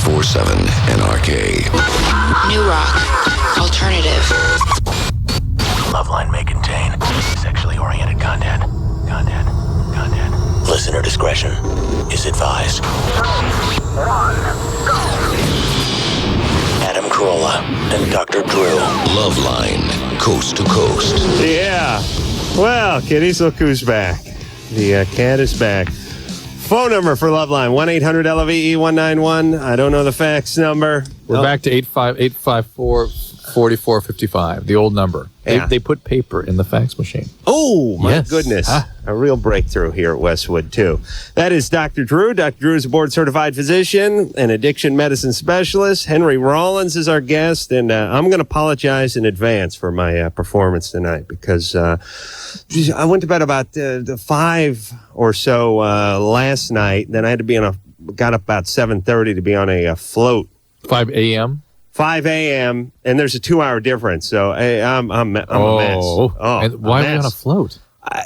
94.7 NRK. New rock. Alternative. LoveLine may contain sexually oriented content. Listener discretion is advised. Adam Carolla and Dr. Drew. LoveLine, coast to coast. Yeah. Well, kitties, look who's back. The cat is back. Phone number for LoveLine, 1-800-LOVE-191. I don't know the fax number. We're back to 854-4455, the old number. Yeah. They put paper in the fax machine. Oh, my Yes. goodness. Ah. A real breakthrough here at Westwood, too. That is Dr. Drew. Dr. Drew is a board-certified physician and addiction medicine specialist. Henry Rollins is our guest, and I'm going to apologize in advance for my performance tonight because I went to bed about 5 or so last night. Then I had to be got up about 7:30 to be on a float. 5 a.m.? 5 a.m., and there's a 2-hour difference, so I'm a mess. Oh, and why are we on a float?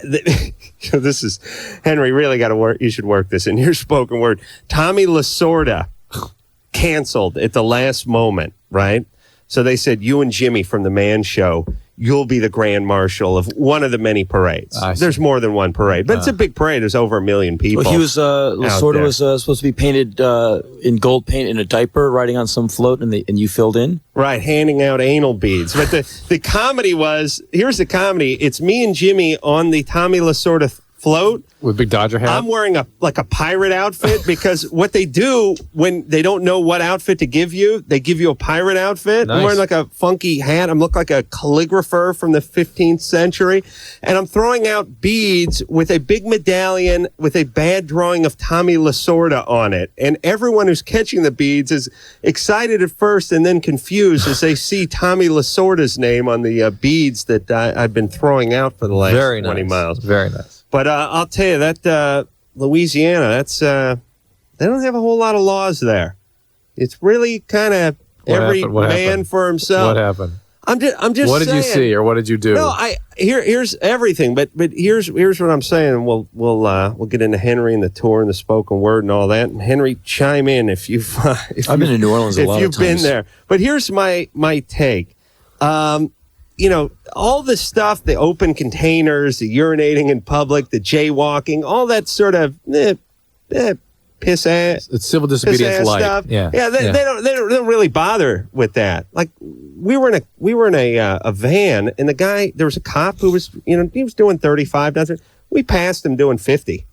This is, Henry, really got to work. You should work this in your spoken word. Tommy Lasorda canceled at the last moment, right? So they said, you and Jimmy from the Man Show, you'll be the grand marshal of one of the many parades. There's more than one parade, but it's a big parade. There's over 1 million people. Well, he was, Lasorda was supposed to be painted in gold paint in a diaper, riding on some float, and you filled in? Right, handing out anal beads. But the comedy was, here's the comedy. It's me and Jimmy on the Tommy Lasorda float. With big Dodger hat? I'm wearing a pirate outfit because what they do when they don't know what outfit to give you, they give you a pirate outfit. Nice. I'm wearing like a funky hat. I'm look like a calligrapher from the 15th century. And I'm throwing out beads with a big medallion with a bad drawing of Tommy Lasorda on it. And everyone who's catching the beads is excited at first and then confused as they see Tommy Lasorda's name on the beads that I've been throwing out for the last 20 miles. Very nice. But I'll tell you that Louisiana, that's they don't have a whole lot of laws there. It's really kind of every man for himself. What happened? I'm just. What did you see, or what did you do? No, here's everything. But here's what I'm saying. And we'll get into Henry and the tour and the spoken word and all that. And Henry, chime in if you've. I've been to New Orleans a lot of times. If you've been there. But here's my take. You know, all the stuff, the open containers, the urinating in public, the jaywalking, all that sort of piss ass. It's civil disobedience light. Stuff. Yeah. They don't really bother with that. Like we were in a van, and the guy, there was a cop who was, he was doing 35. Nothing. We passed him doing 50.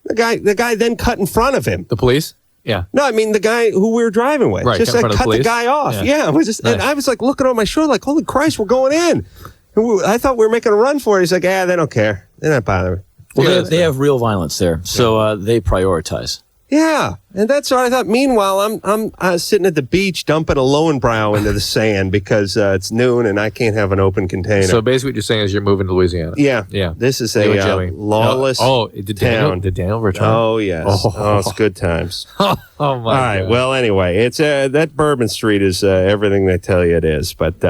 The guy then cut in front of him. The police? Yeah. No, I mean the guy who we were driving with. Right, just like cut the guy off. Yeah. It was just, nice. And I was like looking on my shoulder like, holy Christ, we're going in. And I thought we were making a run for it. He's like, they don't care. They're not bothering. Well, they have real violence there, so they prioritize. Yeah, and that's what I thought. Meanwhile, I'm sitting at the beach dumping a Lowenbrow into the sand because it's noon and I can't have an open container. So basically what you're saying is you're moving to Louisiana. Yeah. This is a lawless town. Did Daniel return? Oh, yes. Oh, it's good times. Oh, my God. All right. Well, anyway, it's that Bourbon Street is everything they tell you it is. But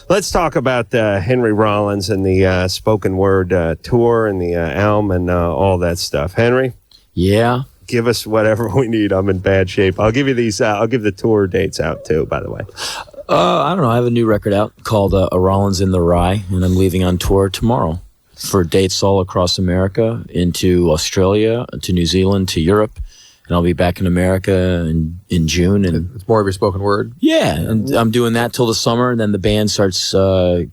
let's talk about Henry Rollins and the spoken word tour and the album and all that stuff. Henry? Yeah. Give us whatever we need. I'm in bad shape. I'll give you these. I'll give the tour dates out too, by the way. I don't know. I have a new record out called A Rollins in the Rye, and I'm leaving on tour tomorrow for dates all across America, into Australia, to New Zealand, to Europe. And I'll be back in America in June. And it's more of your spoken word? Yeah, and I'm doing that till the summer, and then the band starts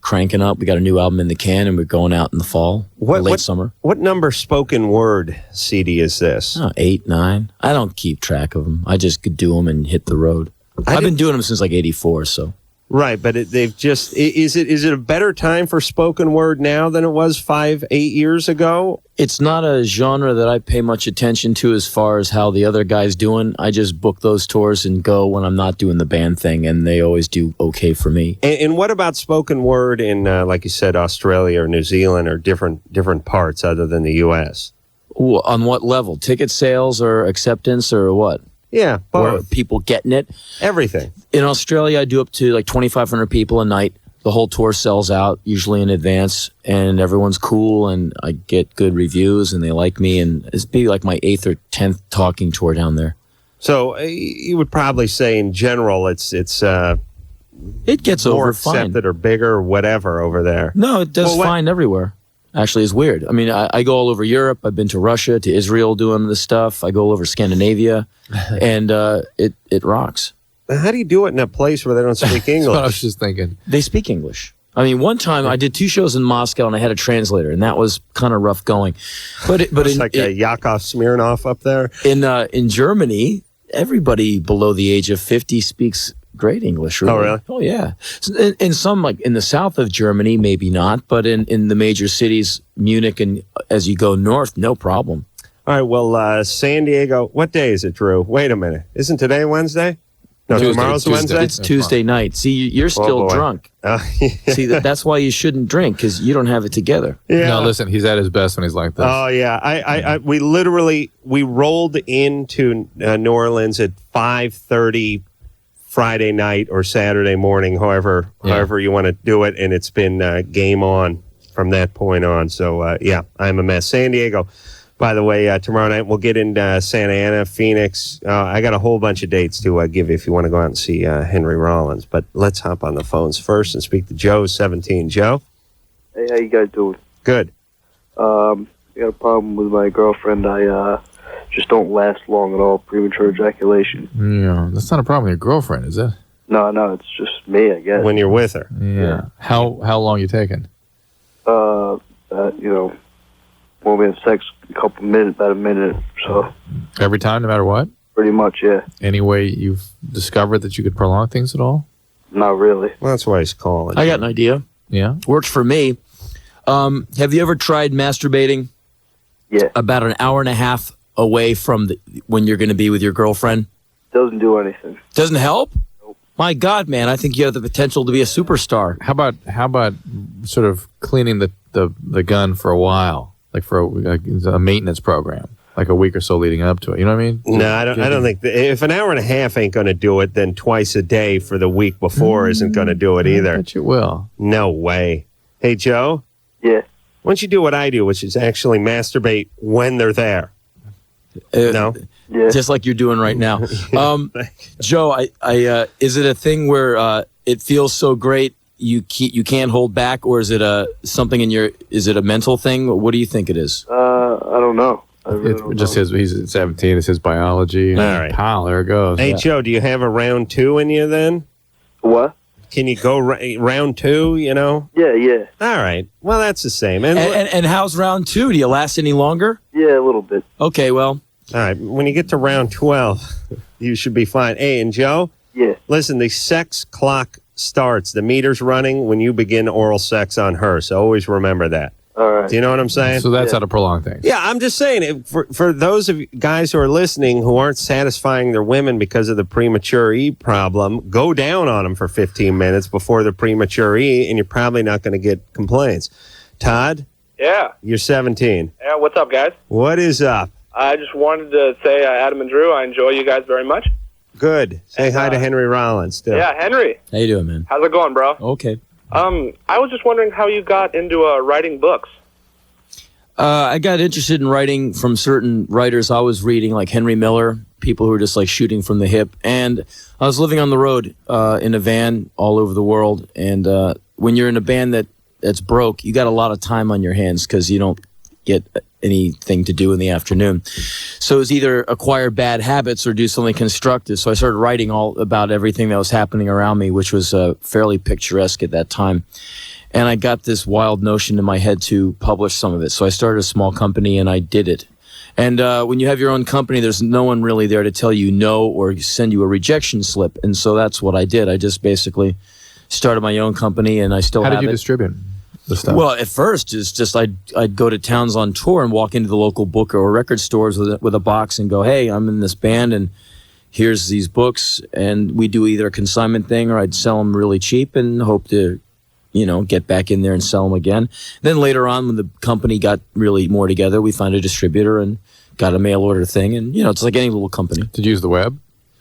cranking up. We got a new album in the can, and we're going out in the fall, late summer. What number spoken word CD is this? 8, 9. I don't keep track of them. I just could do them and hit the road. I've been doing them since like 84, so. Right, but they've just, is it a better time for spoken word now than it was 5, 8 years ago? It's not a genre that I pay much attention to as far as how the other guy's doing. I just book those tours and go when I'm not doing the band thing, and they always do okay for me. And what about spoken word in, like you said, Australia or New Zealand or different parts other than the U.S.? On what level? Ticket sales or acceptance or what? Yeah, both. Or people getting it? Everything. In Australia, I do up to like 2,500 people a night. The whole tour sells out, usually in advance, and everyone's cool, and I get good reviews, and they like me, and it's be like my 8th or 10th talking tour down there. So you would probably say in general it's It gets more over fine. accepted or bigger or whatever over there. No, it does Well, fine everywhere. Actually, it's weird. I mean, I go all over Europe. I've been to Russia, to Israel doing this stuff. I go all over Scandinavia, and it rocks. How do you do it in a place where they don't speak That's what I was English? just thinking. They speak English. I mean, one time I did 2 shows in Moscow, and I had a translator, and that was kind of rough going. But It's like a Yakov Smirnoff up there. in Germany, everybody below the age of 50 speaks great English. Really. Oh, really? Oh, yeah. In some, like in the south of Germany, maybe not, but in the major cities, Munich, and as you go north, no problem. All right, well, San Diego, what day is it, Drew? Wait a minute. Isn't today Wednesday? No, Tuesday, tomorrow's Tuesday. Wednesday? It's Tuesday night. See, you're still boy. drunk. Yeah. See, that's why you shouldn't drink, because you don't have it together. Yeah. No, listen, he's at his best when he's like this. Oh yeah, we rolled into New Orleans at 5:30 Friday night or Saturday morning, however you want to do it, and it's been game on from that point on. So yeah, I'm a mess. San Diego, by the way, tomorrow night we'll get into Santa Ana, Phoenix. I got a whole bunch of dates to give you if you want to go out and see Henry Rollins. But let's hop on the phones first and speak to Joe, 17. Joe, Hey, how you guys doing? good. I got a problem with my girlfriend. I just don't last long at all. Premature ejaculation. Yeah, that's not a problem with your girlfriend, is it? No, it's just me, I guess. When you're with her. Yeah. How long you taking? When we have sex, about a minute or so. Every time, no matter what? Pretty much, yeah. Any way you've discovered that you could prolong things at all? Not really. Well, that's why he's calling. I got an idea. Yeah. Works for me. Have you ever tried masturbating Yeah. about an hour and a half away from when you're going to be with your girlfriend? Doesn't do anything. Doesn't help? My God, man, I think you have the potential to be a superstar. How about sort of cleaning the gun for a while, like for a maintenance program, like a week or so leading up to it? You know what I mean? No, I don't think if an hour and a half ain't going to do it, then twice a day for the week before isn't going to do it I either. bet you will. No way. Hey, Joe, Yeah. why don't you do what I do, which is actually masturbate when they're there? No? Yeah. Just like you're doing right now. Joe, I is it a thing where it feels so great you can't hold back, or is it something is it a mental thing? What do you think it is? I don't know. I really It's don't just know. he's 17. It's his biology. All right. Pal, there it goes. Hey, Joe, do you have a round 2 in you then? What? Can you go round 2, you know? Yeah. All right. Well, that's the same. And how's round 2? Do you last any longer? Yeah, a little bit. Okay, well, all right. When you get to round 12, you should be fine. Hey, and Joe, Yeah. listen, the sex clock starts. The meter's running when you begin oral sex on her. So always remember that. All right. Do you know what I'm saying? So that's how to prolong things. Yeah, I'm just saying, for those of you guys who are listening who aren't satisfying their women because of the premature E problem, go down on them for 15 minutes before the premature E, and you're probably not going to get complaints. Todd, Yeah. you're 17. Yeah, what's up, guys? What is up? I just wanted to say, Adam and Drew, I enjoy you guys very much. Good. Say hi to Henry Rollins, too. Yeah, Henry, how you doing, man? how's it going, bro? Okay. I was just wondering how you got into writing books. I got interested in writing from certain writers I was reading, like Henry Miller, people who are just like shooting from the hip. And I was living on the road in a van all over the world. And when you're in a band that's broke, you got a lot of time on your hands because you don't get anything to do in the afternoon. So it was either acquire bad habits or do something constructive. So I started writing all about everything that was happening around me, which was fairly picturesque at that time. And I got this wild notion in my head to publish some of it. So I started a small company and I did it. And when you have your own company, there's no one really there to tell you no or send you a rejection slip. And so that's what I did. I just basically started my own company and I still How have did you it. distribute the stuff? Well, at first, it's just I'd go to towns on tour and walk into the local book or record stores with a box and go, hey, I'm in this band and here's these books. And we do either a consignment thing or I'd sell them really cheap and hope to, get back in there and sell them again. Then later on, when the company got really more together, we found a distributor and got a mail order thing. And, it's like any little company. Did you use the web?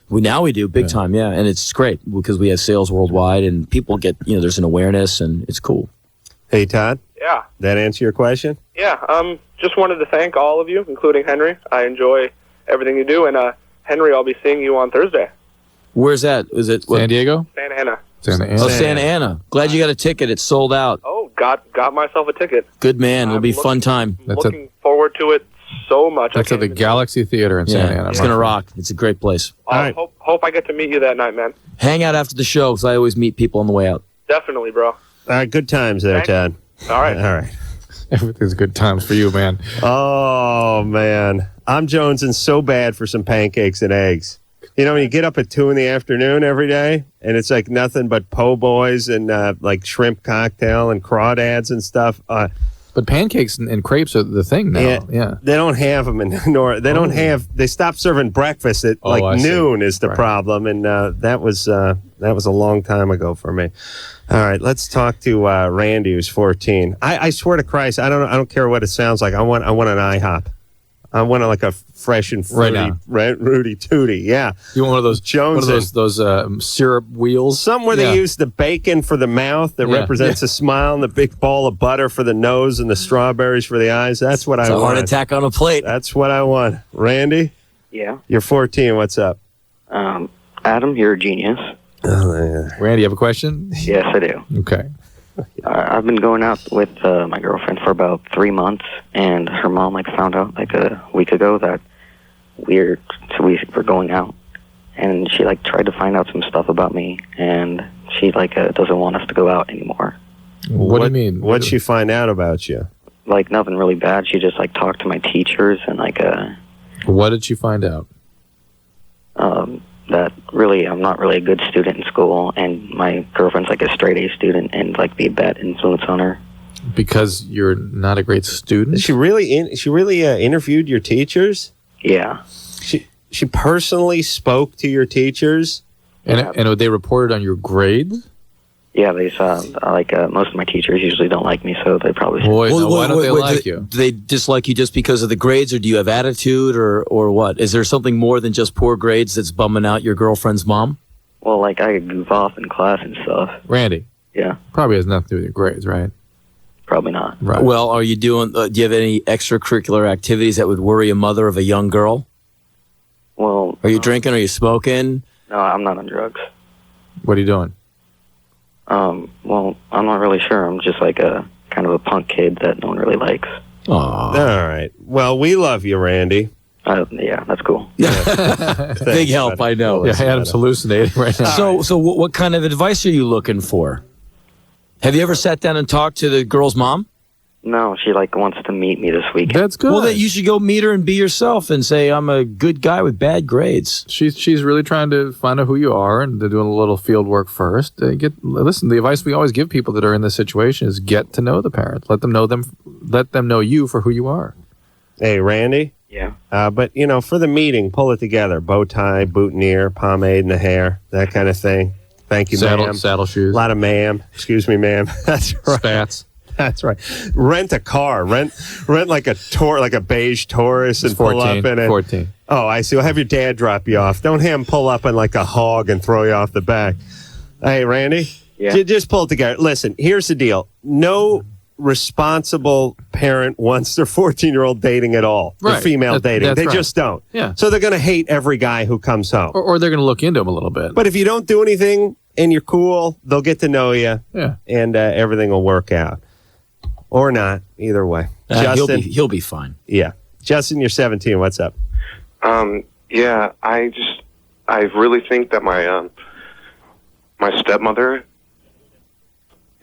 Now we do big time, yeah. And it's great because we have sales worldwide and people get, there's an awareness and it's cool. Hey, Todd, Yeah. that answer your question? Yeah, just wanted to thank all of you, including Henry. I enjoy everything you do, and Henry, I'll be seeing you on Thursday. Where's that? Is it San Diego? Santa Ana. Santa Ana. Oh, Santa Ana. Glad you got a ticket. It's sold out. Oh, got myself a ticket. Good man. It'll be a fun time. Looking forward to it so much. That's at the Galaxy Theater in Santa Ana. It's going to rock. It's a great place. I hope I get to meet you that night, man. Hang out after the show because I always meet people on the way out. Definitely, bro. All right, good times there, Todd. All right. All right. Everything's good times for you, man. Oh, man. I'm jonesing so bad for some pancakes and eggs. You know, when you get up at 2 in the afternoon every day, and it's like nothing but po' boys and like shrimp cocktail and crawdads and stuff. But pancakes and crepes are the thing now. Yeah. They don't have them in Nor. They don't have. They stopped serving breakfast at noon is the problem, and that was a long time ago for me. All right, let's talk to Randy, who's 14. I swear to Christ, I don't care what it sounds like. I want an IHOP. I want like a fresh and fruity, Rudy Tooty. Yeah, you want one of those Jones? One of those syrup wheels. Some where they use the bacon for the mouth that represents a smile, and the big ball of butter for the nose, and the strawberries for the eyes. That's what I want. Heart attack on a plate. That's what I want. Randy? Yeah. You're 14. What's up? Adam, you're a genius. Oh, yeah. Randy, you have a question? Yes, I do. Okay. I've been going out with my girlfriend for about 3 months, and her mom found out a week ago that we were going out, and she tried to find out some stuff about me, and she doesn't want us to go out anymore. What do you mean? What'd she find out about you? Nothing really bad. She just talked to my teachers and What did she find out? That really I'm not really a good student in school, and my girlfriend's a straight A student and be a bad influence on her. Because you're not a great student? She really interviewed your teachers? Yeah. She personally spoke to your teachers? And they reported on your grades? Yeah, they saw most of my teachers usually don't like me, so they probably. Why don't they like you? Do they dislike you just because of the grades, or do you have attitude, or what? Is there something more than just poor grades that's bumming out your girlfriend's mom? Well, I goof off in class and stuff. Randy. Yeah. Probably has nothing to do with your grades, right? Probably not. Right. Well, are you doing? Do you have any extracurricular activities that would worry a mother of a young girl? Well. Are you drinking? Are you smoking? No, I'm not on drugs. What are you doing? Well, I'm not really sure. I'm just a kind of a punk kid that no one really likes. Aww. All right. Well, we love you, Randy. Yeah, that's cool. Big help, I know. Yeah, Adam's hallucinating right now. So what kind of advice are you looking for? Have you ever sat down and talked to the girl's mom? No, she wants to meet me this weekend. That's good. Well, then you should go meet her and be yourself and say, I'm a good guy with bad grades. She's really trying to find out who you are, and they're doing a little field work first. Listen, the advice we always give people that are in this situation is get to know the parents. Let them know you for who you are. Hey, Randy? Yeah. But, for the meeting, pull it together. Bow tie, boutonniere, pomade in the hair, that kind of thing. Thank you, ma'am. Saddle shoes. A lot of ma'am. Excuse me, ma'am. That's right. Spats. That's right. Rent a car. Rent like a beige Taurus and 14, pull up in it. 14. Oh, I see. Well, have your dad drop you off. Don't have him pull up in like a hog and throw you off the back. Hey, Randy? Yeah. Just pull it together. Listen, here's the deal. No responsible parent wants their 14-year-old dating at all. Right. The female dating. They just don't. Yeah. So they're going to hate every guy who comes home. Or they're going to look into them a little bit. But if you don't do anything and you're cool, they'll get to know you. Yeah. And everything will work out. Or not, either way. Justin, He'll be fine. Yeah. Justin, you're 17. What's up? Yeah, I really think that my stepmother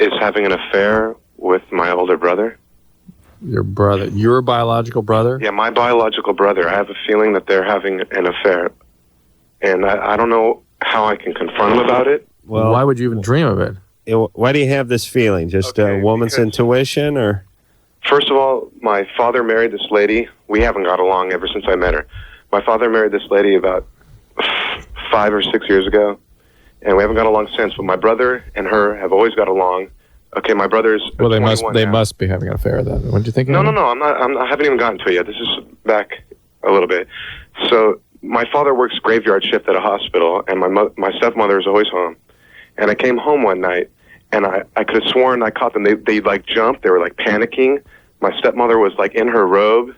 is having an affair with my older brother. Your brother, your biological brother? Yeah, my biological brother. I have a feeling that they're having an affair, and I don't know how I can confront him about it. Well, why would you even dream of it? Why do you have this feeling? Just a woman's intuition, or? First of all, my father married this lady. We haven't got along ever since I met her. My father married this lady about 5 or 6 years ago, and we haven't got along since. But my brother and her have always got along. Okay, my brother's well. They now. must be having an affair then. What did you think? No. I haven't even gotten to it yet. This is back a little bit. So my father works graveyard shift at a hospital, and my stepmother is always home. And I came home one night, and I could have sworn I caught them. They jumped. They were panicking. My stepmother was in her robe,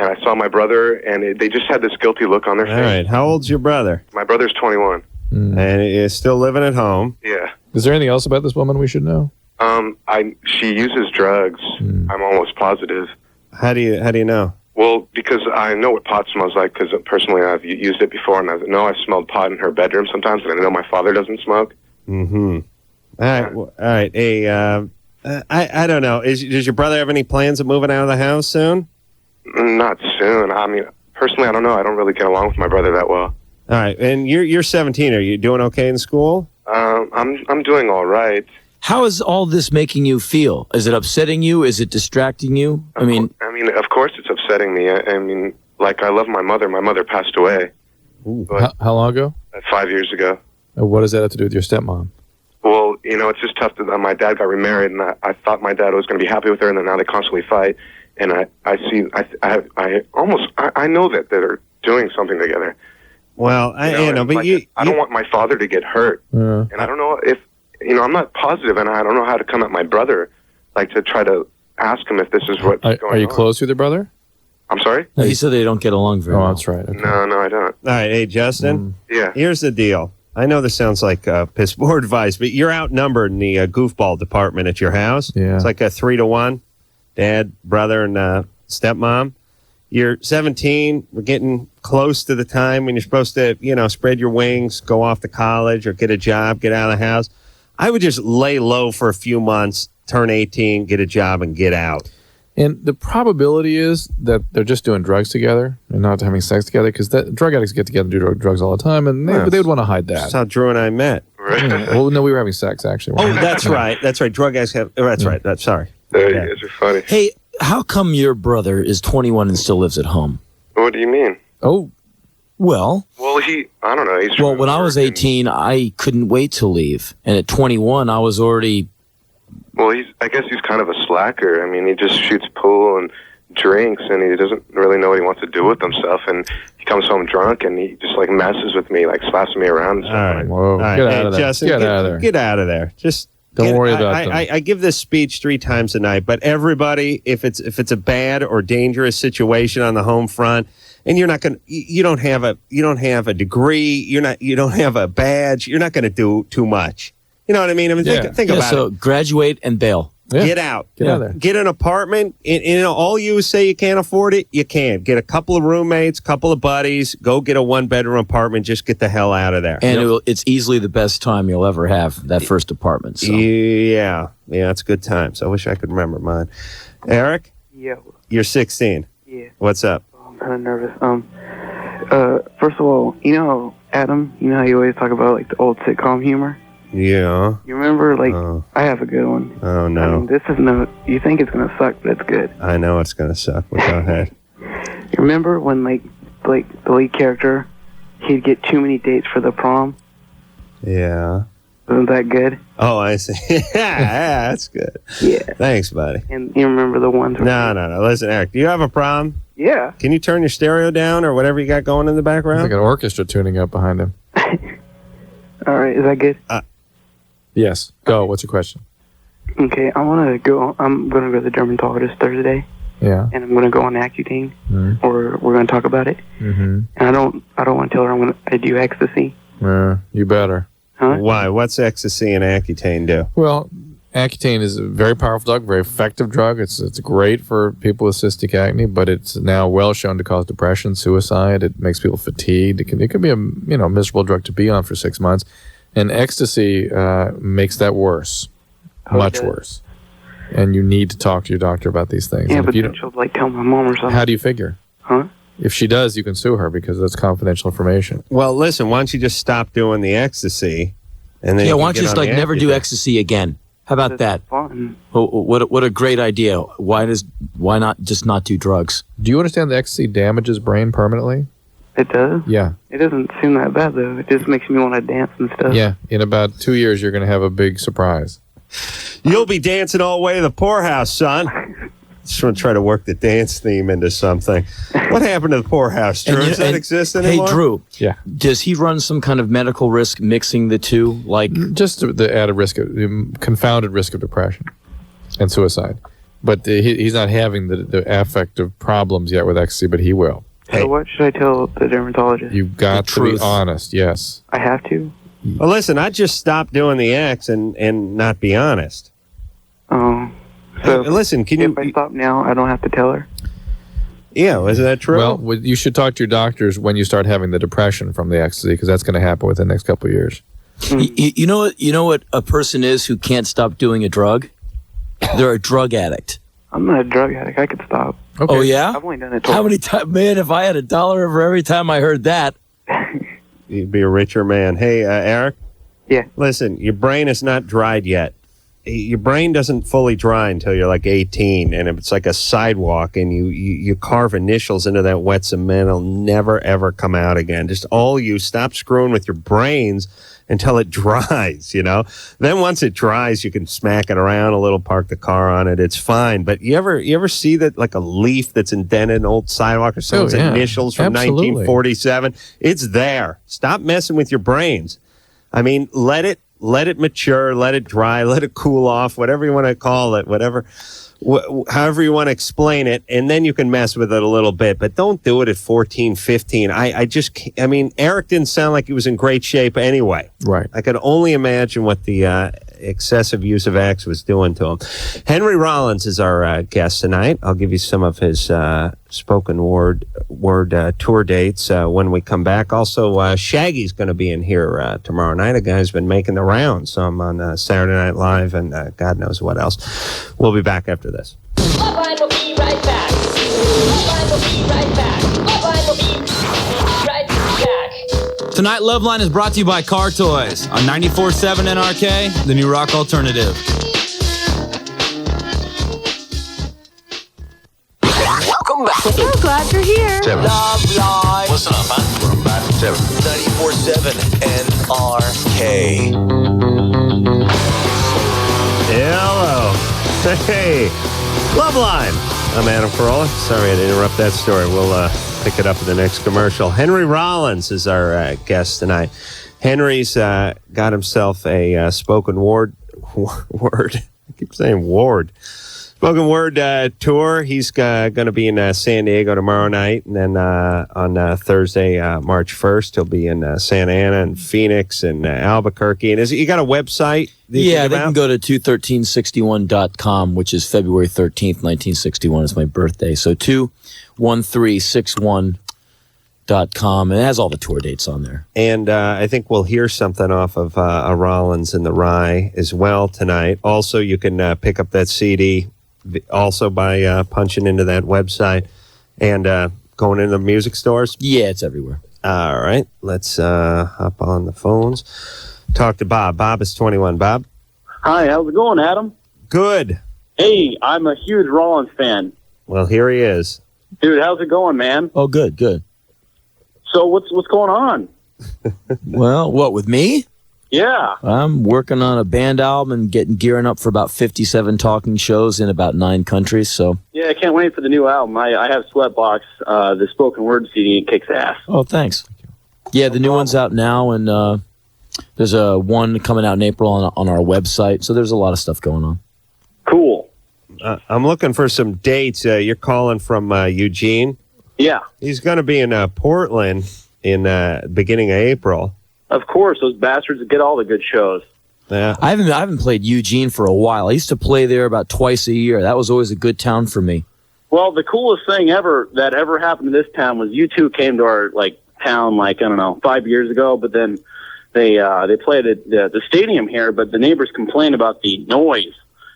and I saw my brother, and they just had this guilty look on their face. All right. How old's your brother? My brother's 21. And he is still living at home. Yeah. Is there anything else about this woman we should know? She uses drugs. I'm almost positive. How do you know? Well, because I know what pot smells like, because personally I've used it before, and I know I've smelled pot in her bedroom sometimes, and I know my father doesn't smoke. Mm-hmm. All right. All right. Hey, I don't know. Does your brother have any plans of moving out of the house soon? Not soon. I mean, personally, I don't know. I don't really get along with my brother that well. All right. And you're 17. Are you doing okay in school? I'm doing all right. How is all this making you feel? Is it upsetting you? Is it distracting you? I mean, of course it's upsetting me. I mean, like, I love my mother. My mother passed away. How long ago? 5 years ago. What does that have to do with your stepmom? Well, it's just tough that my dad got remarried, and I thought my dad was going to be happy with her, and then now they constantly fight. And I know that they're doing something together. Well, I don't want my father to get hurt, and I don't know if I'm not positive, and I don't know how to come at my brother, like to try to ask him if this is what's going on. Are you close with your brother? I'm sorry? No, he said they don't get along very well. Oh, that's right. Okay. No, I don't. All right. Hey, Justin. Yeah. Here's the deal. I know this sounds like piss poor advice, but you're outnumbered in the goofball department at your house. Yeah. It's like a 3-to-1, dad, brother, and stepmom. You're 17. We're getting close to the time when you're supposed to, spread your wings, go off to college or get a job, get out of the house. I would just lay low for a few months, turn 18, get a job, and get out. And the probability is that they're just doing drugs together and not having sex together, because drug addicts get together and do drugs all the time, and they would want to hide that. That's how Drew and I met. Right. Well, no, we were having sex, actually. Oh, that's right. That's right. Drug addicts have... that's right. Sorry. You guys are funny. Hey, how come your brother is 21 and still lives at home? What do you mean? Oh. Well, I don't know. Well, when I was 18, I couldn't wait to leave. And at 21, I was already... Well, I guess he's kind of a slacker. I mean, he just shoots pool and drinks, and he doesn't really know what he wants to do with himself. And he comes home drunk, and he just, messes with me, slaps me around and stuff. All right. Whoa. All right. Get out of there. Justin, get out of there. Get out of there. Just... Don't worry about them. I give this speech 3 times a night, but everybody, if it's a bad or dangerous situation on the home front, and you don't have a degree, you don't have a badge, you're not going to do too much. You know what I mean? Think about so it. Graduate and bail. Yeah. Get out. Get out there. Get an apartment. All you say you can't afford it, you can. Get a couple of roommates, couple of buddies. Go get a 1-bedroom apartment. Just get the hell out of there. And it's easily the best time you'll ever have, that first apartment. So. Yeah, it's a good time. So I wish I could remember mine. Eric? Yeah. You're 16. Yeah. What's up? I'm kind of nervous. First of all, Adam, how you always talk about the old sitcom humor? Yeah. You remember, I have a good one. Oh, no. I mean, this is you think it's going to suck, but it's good. I know it's going to suck, but go ahead. You remember when, the lead character, he'd get too many dates for the prom? Yeah. Wasn't that good? Oh, I see. Yeah, that's good. Yeah. Thanks, buddy. And you remember the ones where... No. Listen, Eric, do you have a problem? Yeah. Can you turn your stereo down or whatever you got going in the background? There's like an orchestra tuning up behind him. All right, is that good? Yes. Go. What's your question? Okay, I'm going to go to the dermatologist Thursday. Yeah. And I'm going to go on Accutane, or we're going to talk about it. Mm-hmm. And I don't want to tell her I do ecstasy. You better. Huh? Why? What's ecstasy and Accutane do? Well, Accutane is a very powerful drug, very effective drug. It's great for people with cystic acne, but it's now well shown to cause depression, suicide. It makes people fatigued. It can be a miserable drug to be on for 6 months. And ecstasy makes that worse, much worse. And you need to talk to your doctor about these things. Yeah, and but then she'll tell my mom or something. How do you figure? Huh? If she does, you can sue her because that's confidential information. Well, listen, why don't you just stop doing the ecstasy? And then why don't you just never do ecstasy again? How about that? Fun. Oh, what a great idea. Why not just not do drugs? Do you understand that ecstasy damages brain permanently? It does? Yeah. It doesn't seem that bad, though. It just makes me want to dance and stuff. Yeah. In about 2 years, you're going to have a big surprise. You'll be dancing all the way to the poorhouse, son. Just want to try to work the dance theme into something. What happened to the poorhouse, Drew? Does that exist anymore? Hey, Drew. Yeah. Does he run some kind of medical risk mixing the two? Just the added risk, confounded risk of depression and suicide. But he's not having the affective problems yet with ecstasy, but he will. So what should I tell the dermatologist? You've got to be honest, yes. I have to? Well, listen, I'd just stop doing the X and not be honest. Oh. So listen, if I stop now, I don't have to tell her? Yeah, is that true? Well, you should talk to your doctors when you start having the depression from the ecstasy, because that's going to happen within the next couple of years. You know what a person is who can't stop doing a drug? They're a drug addict. I'm not a drug addict. I could stop. Okay. Oh, yeah? I've only done it twice. How many times? Man, if I had $1 for every time I heard that. You'd be a richer man. Hey, Eric? Yeah. Listen, your brain is not dried yet. Your brain doesn't fully dry until you're like 18, and it's like a sidewalk, and you carve initials into that wet cement. It'll never, ever come out again. Just stop screwing with your brains until it dries, you know? Then once it dries, you can smack it around a little, park the car on it. It's fine. But you ever see that, like a leaf that's indented in an old sidewalk or someone's initials from 1947? It's there. Stop messing with your brains. I mean, let it mature, let it dry, let it cool off, whatever you want to call it, however you want to explain it, and then you can mess with it a little bit, but don't do it at 14, 15. I mean, Eric didn't sound like he was in great shape anyway. Right. I could only imagine what the excessive use of X was doing to him. Henry Rollins is our guest tonight. I'll give you some of his spoken word tour dates when we come back. Also, Shaggy's going to be in here tomorrow night. A guy's been making the rounds. Some on Saturday Night Live and God knows what else. We'll be back after this. LoveLine will be right back. LoveLine will be right back. LoveLine will be right back. Tonight, LoveLine is brought to you by Car Toys on 94.7 NRK, the new rock alternative. Welcome back. So glad you're here. LoveLine. Listen up, man. We're back at 94.7 NRK. Hello. Hey. LoveLine. I'm Adam Carolla. Sorry I had to interrupt that story. We'll pick it up in the next commercial. Henry Rollins is our guest tonight. Henry's got himself a spoken word. I keep saying ward. Spoken word tour. He's going to be in San Diego tomorrow night, and then on Thursday, March 1st, he'll be in Santa Ana and Phoenix and Albuquerque. And you got a website? Yeah, they can go to 21361.com, which is February 13th, 1961. It's my birthday. So 21361.com, and it has all the tour dates on there. And I think we'll hear something off of a Rollins in the Rye as well tonight. Also, you can pick up that CD also by punching into that website and going into the music stores. Yeah, it's everywhere. All right, let's hop on the phones. Talk to Bob. Bob is 21. Bob? Hi, how's it going, Adam? Good. Hey, I'm a huge Rollins fan. Well, here he is. Dude, how's it going, man? Oh, good. So what's going on? Well, what, with me? Yeah. I'm working on a band album and gearing up for about 57 talking shows in about 9 countries. So Yeah, I can't wait for the new album. I have Sweatbox, the spoken word CD, and kicks ass. Oh, thanks. Yeah, the new one's out now, and there's a one coming out in April on our website. So there's a lot of stuff going on. Cool. I'm looking for some dates. You're calling from Eugene? Yeah. He's going to be in Portland in beginning of April. Of course, those bastards get all the good shows. Yeah. I haven't played Eugene for a while. I used to play there about twice a year. That was always a good town for me. Well, the coolest thing that ever happened to this town was you two came to our town 5 years ago, but then they played at the stadium here, but the neighbors complained about the noise,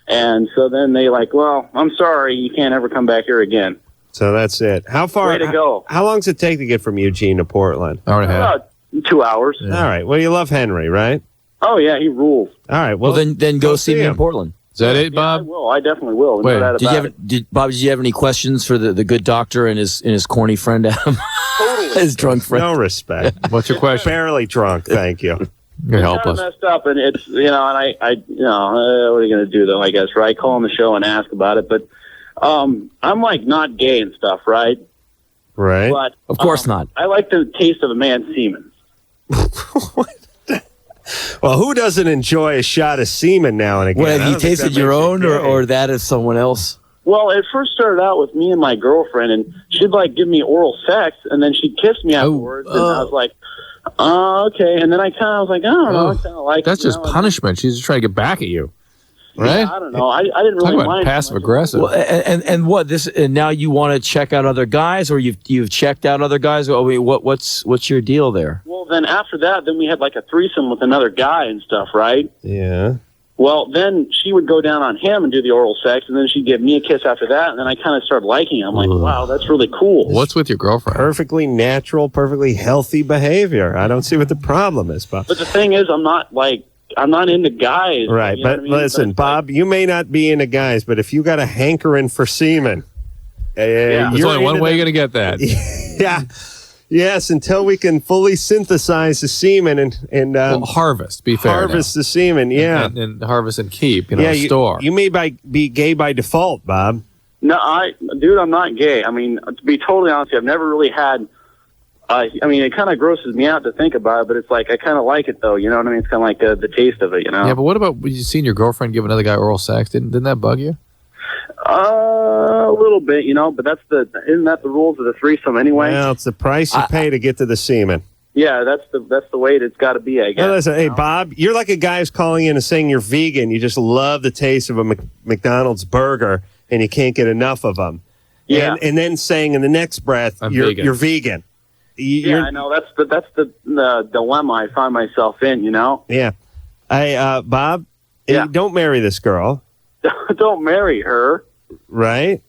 and so then they well, I'm sorry, you can't ever come back here again. So that's it. How far? Way to go. How long does it take to get from Eugene to Portland? Hour and a half. About 2 hours. Yeah. All right. Well, you love Henry, right? Oh yeah, he rules. All right. Well, then go see me in Portland. Is that it, Bob? I will. I definitely will. Wait, no doubt about it. Bob, did you have any questions for the good doctor and his corny friend Adam? Totally. His drunk friend. No respect. What's your question? Barely drunk. Thank you. You help us. Messed up, and it's and I what are you going to do though? I guess right. Call on the show and ask about it, but I'm not gay and stuff, right? Right. But of course not. I like the taste of a man's semen. Well, who doesn't enjoy a shot of semen now and again? Well, have you tasted your own or that of someone else? Well, it first started out with me and my girlfriend, and she'd like give me oral sex, and then she'd kiss me afterwards, and I was like, okay. And then I kind of was like, I don't know, I kind of like that's it, just punishment. She's just trying to get back at you, right? Yeah, I don't know. I didn't really mind. Passive aggressive. Well, and what this? And now you want to check out other guys, or you've checked out other guys? I mean, what's your deal there? Well, then after that, then we had like a threesome with another guy and stuff, right? Yeah. Well, then she would go down on him and do the oral sex, and then she'd give me a kiss after that, and then I kind of started liking it. I'm like, wow, that's really cool. What's with your girlfriend? Perfectly natural, perfectly healthy behavior. I don't see what the problem is, Bob. But the thing is, I'm not into guys. Right, you know but what I mean? listen, Bob, you may not be into guys, but if you got a hankering for semen, there's only one way you're going to get that. Yeah. Yes, until we can fully synthesize the semen and harvest. Be fair, harvest the semen. Yeah, and harvest and keep. Store. You may be gay by default, Bob. No, dude, I'm not gay. I mean, to be totally honest, I've never really had. I mean, it kind of grosses me out to think about it, but it's like I kind of like it though. You know what I mean? It's kind of like the taste of it. You know? Yeah, but what about you seen your girlfriend give another guy oral sex? Didn't that bug you? A little bit, but isn't that the rules of the threesome anyway? Well, it's the price you pay to get to the semen. Yeah, that's the way it's got to be, I guess. Well, listen, hey, Bob, you're like a guy who's calling in and saying you're vegan. You just love the taste of a McDonald's burger, and you can't get enough of them. Yeah, and then saying in the next breath you're vegan. I know that's the dilemma I find myself in. Yeah. Hey, Bob. Yeah. Don't marry this girl. Don't marry her. Right?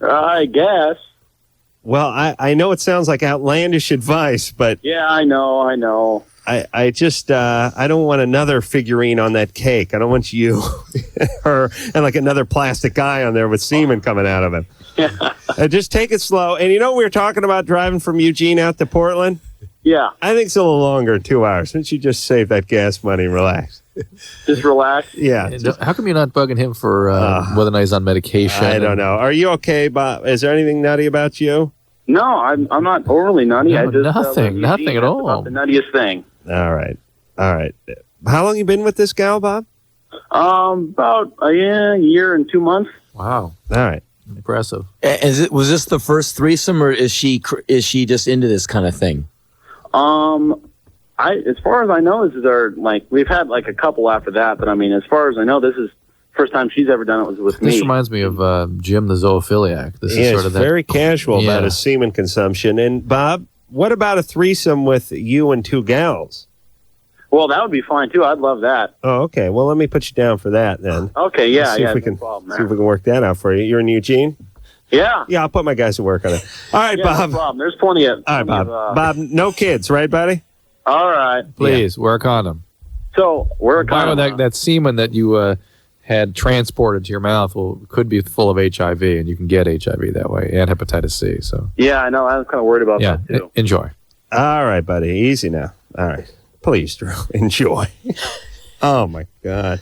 I guess. Well, I know it sounds like outlandish advice, but... Yeah, I know. I just, I don't want another figurine on that cake. I don't want you or and like another plastic guy on there with semen coming out of him. Yeah. Just take it slow. And we were talking about driving from Eugene out to Portland? Yeah. I think it's a little longer than 2 hours. Since you just save that gas money and relax. Just relax? Yeah. How come you're not bugging him for whether or not he's on medication? I don't know. Are you okay, Bob? Is there anything nutty about you? No, I'm not overly nutty. No, I just, nothing at all. About the nuttiest thing. All right. How long you been with this gal, Bob? About a year and 2 months. Wow. All right. Impressive. Was this the first threesome, or is she just into this kind of thing? As far as I know, this is we've had like a couple after that, but I mean, as far as I know, this is the first time she's ever done it was with me. This reminds me of Jim the zoophiliac. This is sort of very casual about his semen consumption. And Bob, what about a threesome with you and two gals? Well, that would be fine too. I'd love that. Oh, okay. Well, let me put you down for that then. Okay, yeah, see if we can work that out for you. You're in Eugene? Yeah. Yeah, I'll put my guys to work on it. All right, Bob. No problem. There's plenty of. All right, Bob. Bob, no kids, right, buddy? All right. Please wear a condom. So wear a condom. That semen that you had transported to your mouth could be full of HIV, and you can get HIV that way, and hepatitis C. So. Yeah, I know. I was kind of worried about that too. Enjoy. All right, buddy. Easy now. All right. Please, Drew. Enjoy. Oh my God.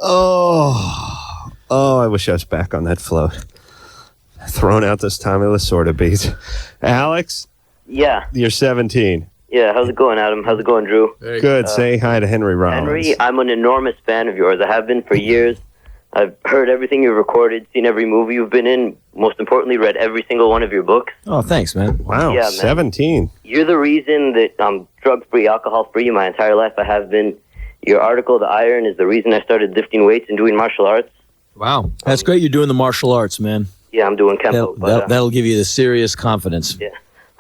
Oh, I wish I was back on that float. Throwing out those Tommy Lasorda beats. Alex? Yeah. You're 17. Yeah, how's it going, Adam? How's it going, Drew? Good. Say hi to Henry Rollins. Henry, I'm an enormous fan of yours. I have been for years. I've heard everything you've recorded, seen every movie you've been in, most importantly, read every single one of your books. Oh, thanks, man. Wow, yeah, man. 17. You're the reason that I'm drug-free, alcohol-free my entire life. I have been. Your article, The Iron, is the reason I started lifting weights and doing martial arts. Wow. That's great you're doing the martial arts, man. Yeah, I'm doing Kempo. That'll give you the serious confidence. Yeah.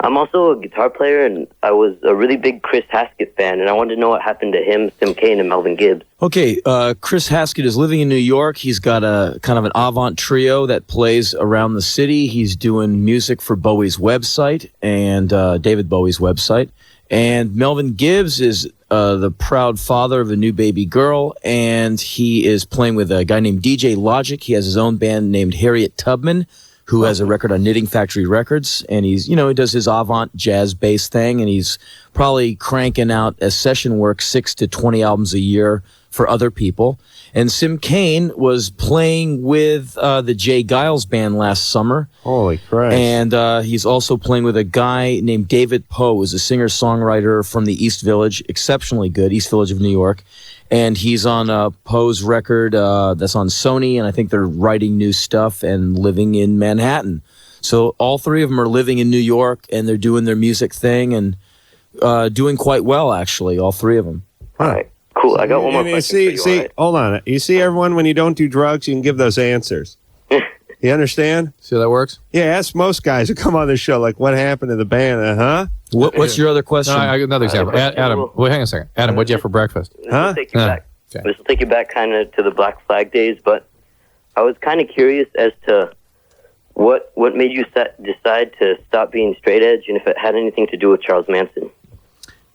I'm also a guitar player, and I was a really big Chris Haskett fan, and I wanted to know what happened to him, Tim Kaine, and Melvin Gibbs. Okay, Chris Haskett is living in New York. He's got a kind of an avant trio that plays around the city. He's doing music for Bowie's website and David Bowie's website. And Melvin Gibbs is the proud father of a new baby girl, and he is playing with a guy named DJ Logic. He has his own band named Harriet Tubman, who has a record on Knitting Factory Records, and he does his avant jazz bass thing, and he's probably cranking out as session work 6 to 20 albums a year for other people. And Sim Kane was playing with the Jay Giles band last summer. Holy Christ. And he's also playing with a guy named David Poe, who's a singer-songwriter from the East Village, exceptionally good, East Village of New York. And he's on Poe's record that's on Sony, and I think they're writing new stuff and living in Manhattan. So all three of them are living in New York, and they're doing their music thing and doing quite well, actually, all three of them. All right, cool. I got one more question for you. See, all right? hold on. You see, everyone, when you don't do drugs, you can give those answers. You understand? See how that works? Yeah, ask most guys who come on this show, like, what happened to the band? What's your other question? No, I got another example. Adam, wait, hang on a second. Adam, what'd you have for breakfast? This will take you back. This will take you back kind of to the Black Flag days, but I was kind of curious as to what made you decide to stop being straight edge, and if it had anything to do with Charles Manson.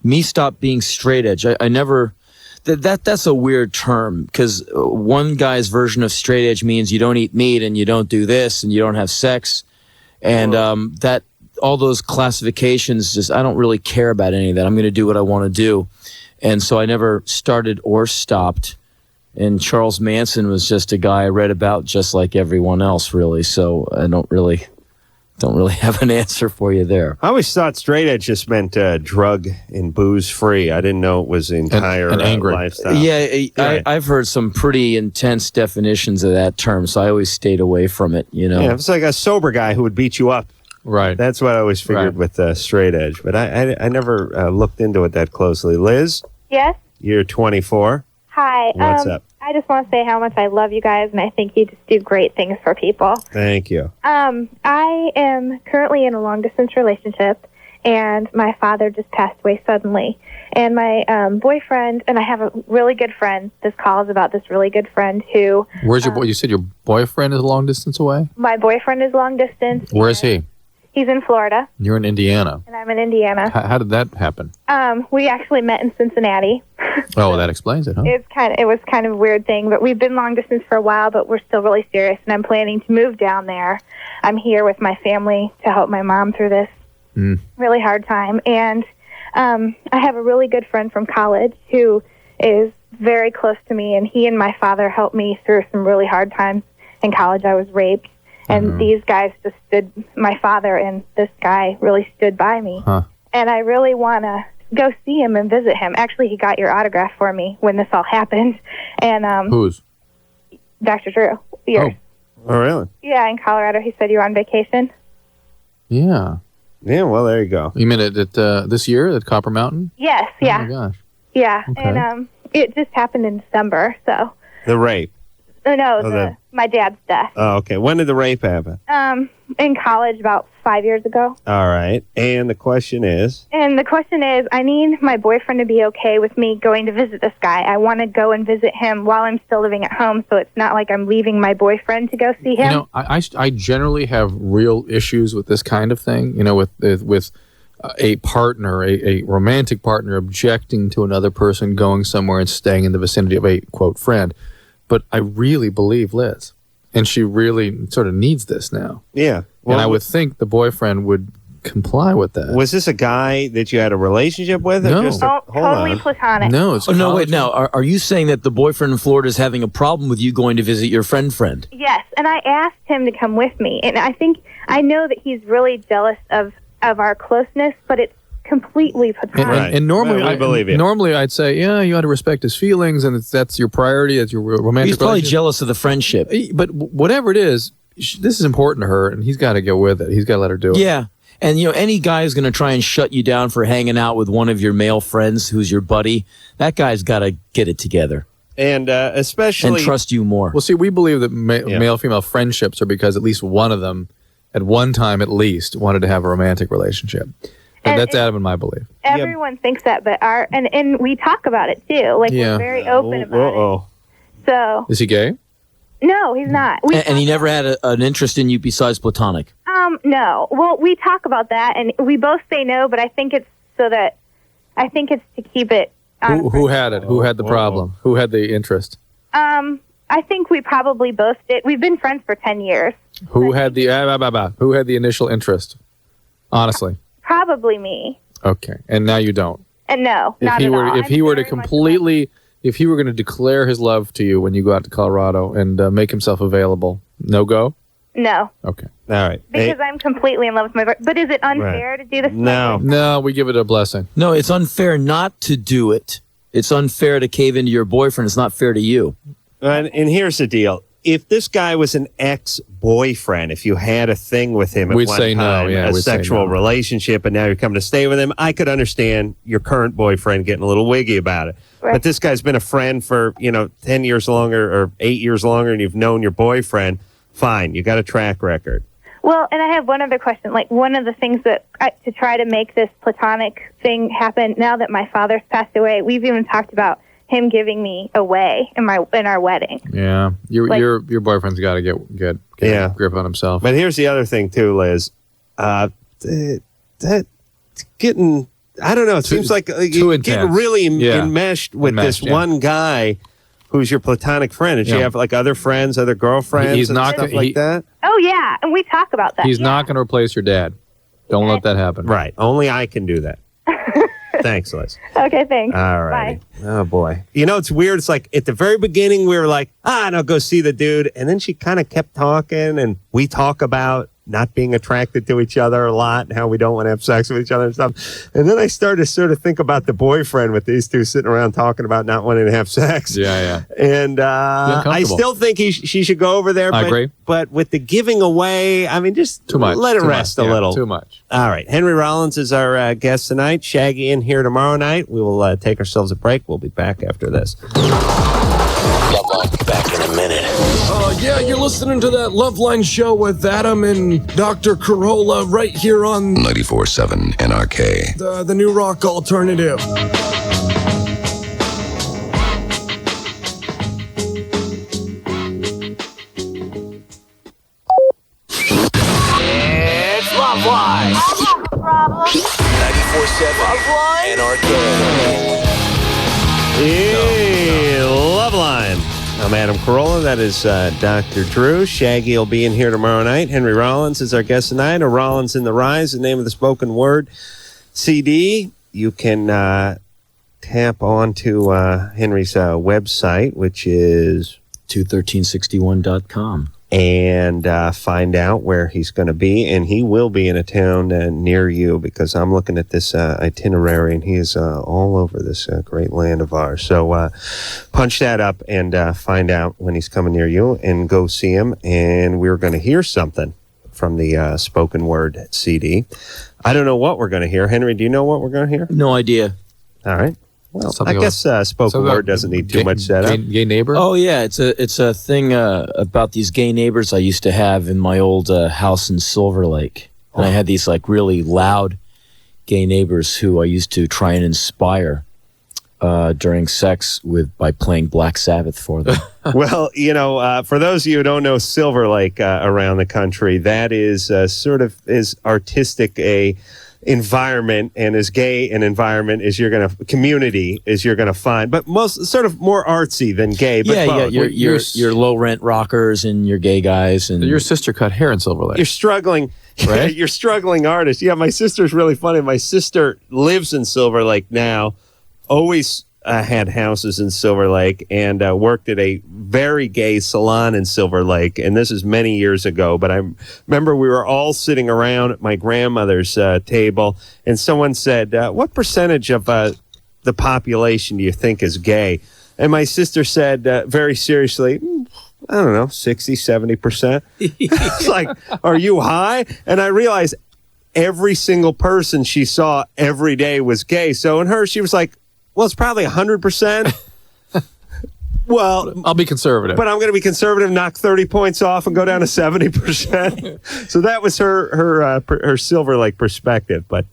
Me stop being straight edge. I never. That's a weird term, because one guy's version of straight edge means you don't eat meat and you don't do this and you don't have sex, and that all those classifications, just I don't really care about any of that. I'm going to do what I want to do, and so I never started or stopped. And Charles Manson was just a guy I read about, just like everyone else, really. So I don't really have an answer for you there. I always thought straight edge just meant drug and booze free. I didn't know it was the entire and angry lifestyle. Yeah, Right. I've heard some pretty intense definitions of that term, so I always stayed away from it. You know, Yeah, it's like a sober guy who would beat you up. Right. That's what I always figured with straight edge. But I never looked into it that closely. Liz, Yes. you're 24. Hi. What's up? I just want to say how much I love you guys, and I think you just do great things for people. Thank you. I am currently in a long-distance relationship, and my father just passed away suddenly. And my boyfriend, and I have a really good friend. This call is about this really good friend who... Where's your boy? You said your boyfriend is a long distance away? My boyfriend is long-distance. Where is he? He's in Florida, You're in Indiana. and I'm in Indiana. How did that happen? We actually met in Cincinnati. Oh, that explains it, huh? It was kind of a weird thing, but we've been long distance for a while, but we're still really serious, and I'm planning to move down there. I'm here with my family to help my mom through this really hard time, and I have a really good friend from college who is very close to me, and he and my father helped me through some really hard times in college. I was raped, and these guys just stood, my father and this guy really stood by me, and I really want to go see him and visit him. Actually, he got your autograph for me when this all happened. And Whose? Dr. Drew. Yours. Oh, really? Yeah, in Colorado. He said you were on vacation. Yeah. Yeah, well, there you go. You mean it this year at Copper Mountain? Yes, yeah. Oh, my gosh. Yeah, Okay. and it just happened in December, so. The rape. No, my dad's death. Oh, okay. When did the rape happen? In college about 5 years ago. All right. And the question is? And the question is, I need my boyfriend to be okay with me going to visit this guy. I want to go and visit him while I'm still living at home, so it's not like I'm leaving my boyfriend to go see him. You know, I generally have real issues with this kind of thing, you know, with a partner, a romantic partner objecting to another person going somewhere and staying in the vicinity of a, quote, friend. But I really believe Liz, and she really sort of needs this now. Yeah. And I would think the boyfriend would comply with that. Was this a guy that you had a relationship with? Or No. just hold totally on. platonic. No, it's no, wait, now, are you saying that the boyfriend in Florida is having a problem with you going to visit your friend? Yes, and I asked him to come with me, and I know that he's really jealous of our closeness, but it's completely platonic. And normally, I believe you. Normally, I'd say, yeah, you ought to respect his feelings, and that's your priority, that's your romantic. He's probably relationship. jealous of the friendship. But whatever it is, this is important to her, and he's got to go with it. He's got to let her do it. Yeah. And, you know, any guy who's going to try and shut you down for hanging out with one of your male friends who's your buddy, that guy's got to get it together. And especially... And trust you more. Well, see, we believe that male-female friendships are because at least one of them, at one time at least, wanted to have a romantic relationship. And that's Adam and my belief. Everyone thinks that, but and we talk about it too. Like we're very open about it. So Is he gay? no, he's not. And he never had an interest in you besides platonic. No. Well, we talk about that, and we both say no, but I think it's to keep it. Who had it? Who had the problem? Who had the interest? I think we probably both did. We've been friends for 10 years. Who had the initial interest? Honestly. Probably me. Okay. And now you don't. And no, not If at all. he were to completely if he were going to declare his love to you when you go out to Colorado and make himself available, no go? No. Okay. All right. Because I'm completely in love with my boyfriend. But is it unfair to do this? No, we give it a blessing. No, it's unfair not to do it. It's unfair to cave into your boyfriend. It's not fair to you. And here's the deal. If this guy was an ex-boyfriend, if you had a thing with him at We'd one say no, time, yeah, a we'd say sexual no. relationship, and now you're coming to stay with him, I could understand your current boyfriend getting a little wiggy about it. Right. But this guy's been a friend for, 10 years longer or 8 years longer, and you've known your boyfriend, fine, you got a track record. Well, and I have one other question. Like, one of the things that to try to make this platonic thing happen, now that my father's passed away, we've even talked about him giving me away in our wedding. Yeah, your boyfriend's got to get a grip on himself. But here's the other thing too, Liz. That getting, I don't know. It seems like you're getting really enmeshed with this one guy who's your platonic friend. Did you have like other friends, other girlfriends, He's and not stuff gonna- like that? Oh, yeah, and we talk about that. He's not going to replace your dad. Don't let that happen. Right. Only I can do that. Thanks, Liz. Okay, thanks. All right. Oh, boy. It's weird. It's like at the very beginning, we were like, no, go see the dude. And then she kind of kept talking, and we talk about not being attracted to each other a lot and how we don't want to have sex with each other and stuff. And then I started to sort of think about the boyfriend with these two sitting around talking about not wanting to have sex. Yeah. And I still think she should go over there. I agree. But with the giving away, I mean, just Too much. let it Too rest much. a little. Too much. All right. Henry Rollins is our guest tonight. Shaggy in here tomorrow night. We will take ourselves a break. We'll be back after this. Back in a minute. Yeah, you're listening to that LoveLine show with Adam and Dr. Corolla right here on 94.7 NRK. the New Rock Alternative. It's LoveLine. 94.7 NRK. Hey, LoveLine. I'm Adam Carolla. That is Dr. Drew. Shaggy will be in here tomorrow night. Henry Rollins is our guest tonight. A Rollins in the Rise, the name of the spoken word CD. You can tap onto Henry's website, which is 21361.com. and find out where he's going to be. And he will be in a town near you, because I'm looking at this itinerary, and he is all over this great land of ours. So punch that up and find out when he's coming near you and go see him. And we're going to hear something from the spoken word CD. I don't know what we're going to hear. Henry, do you know what we're going to hear? No idea. All right. Well, Something I guess spoken word doesn't need too much setup. Gay neighbor? Oh yeah, it's a thing about these gay neighbors I used to have in my old house in Silver Lake. And I had these like really loud gay neighbors who I used to try and inspire during sex by playing Black Sabbath for them. Well, for those of you who don't know Silver Lake around the country, that is sort of as artistic a environment and as gay an environment as community as you're gonna find, but most sort of more artsy than gay. But yeah, your low rent rockers and your gay guys, and your sister cut hair in Silver Lake. You're struggling, right? You're struggling artist. Yeah, my sister's really funny. My sister lives in Silver Lake now. Always had houses in Silver Lake and worked at a very gay salon in Silver Lake. And this is many years ago, but I remember we were all sitting around at my grandmother's table, and someone said, what percentage of the population do you think is gay? And my sister said very seriously, I don't know, 60, 70%. It's like, are you high? And I realized every single person she saw every day was gay. So in her, she was like, well, it's probably 100%. Well, I'll be conservative. But I'm going to be conservative, knock 30 points off, and go down to 70%. So that was her Silver Lake perspective. But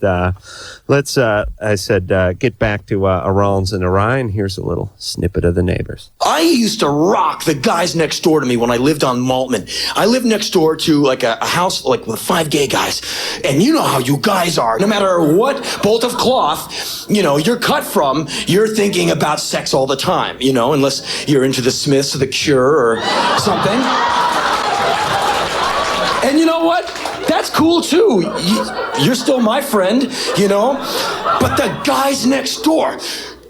let's, I said, get back to a Rollins and a Ryan. Here's a little snippet of the neighbors. I used to rock the guys next door to me when I lived on Maltman. I lived next door to like a house like with 5 gay guys. And you know how you guys are. No matter what bolt of cloth, you're cut from, you're thinking about sex all the time, unless you're into the Smiths or the Cure or something. And you know what? That's cool too. You're still my friend, But the guys next door,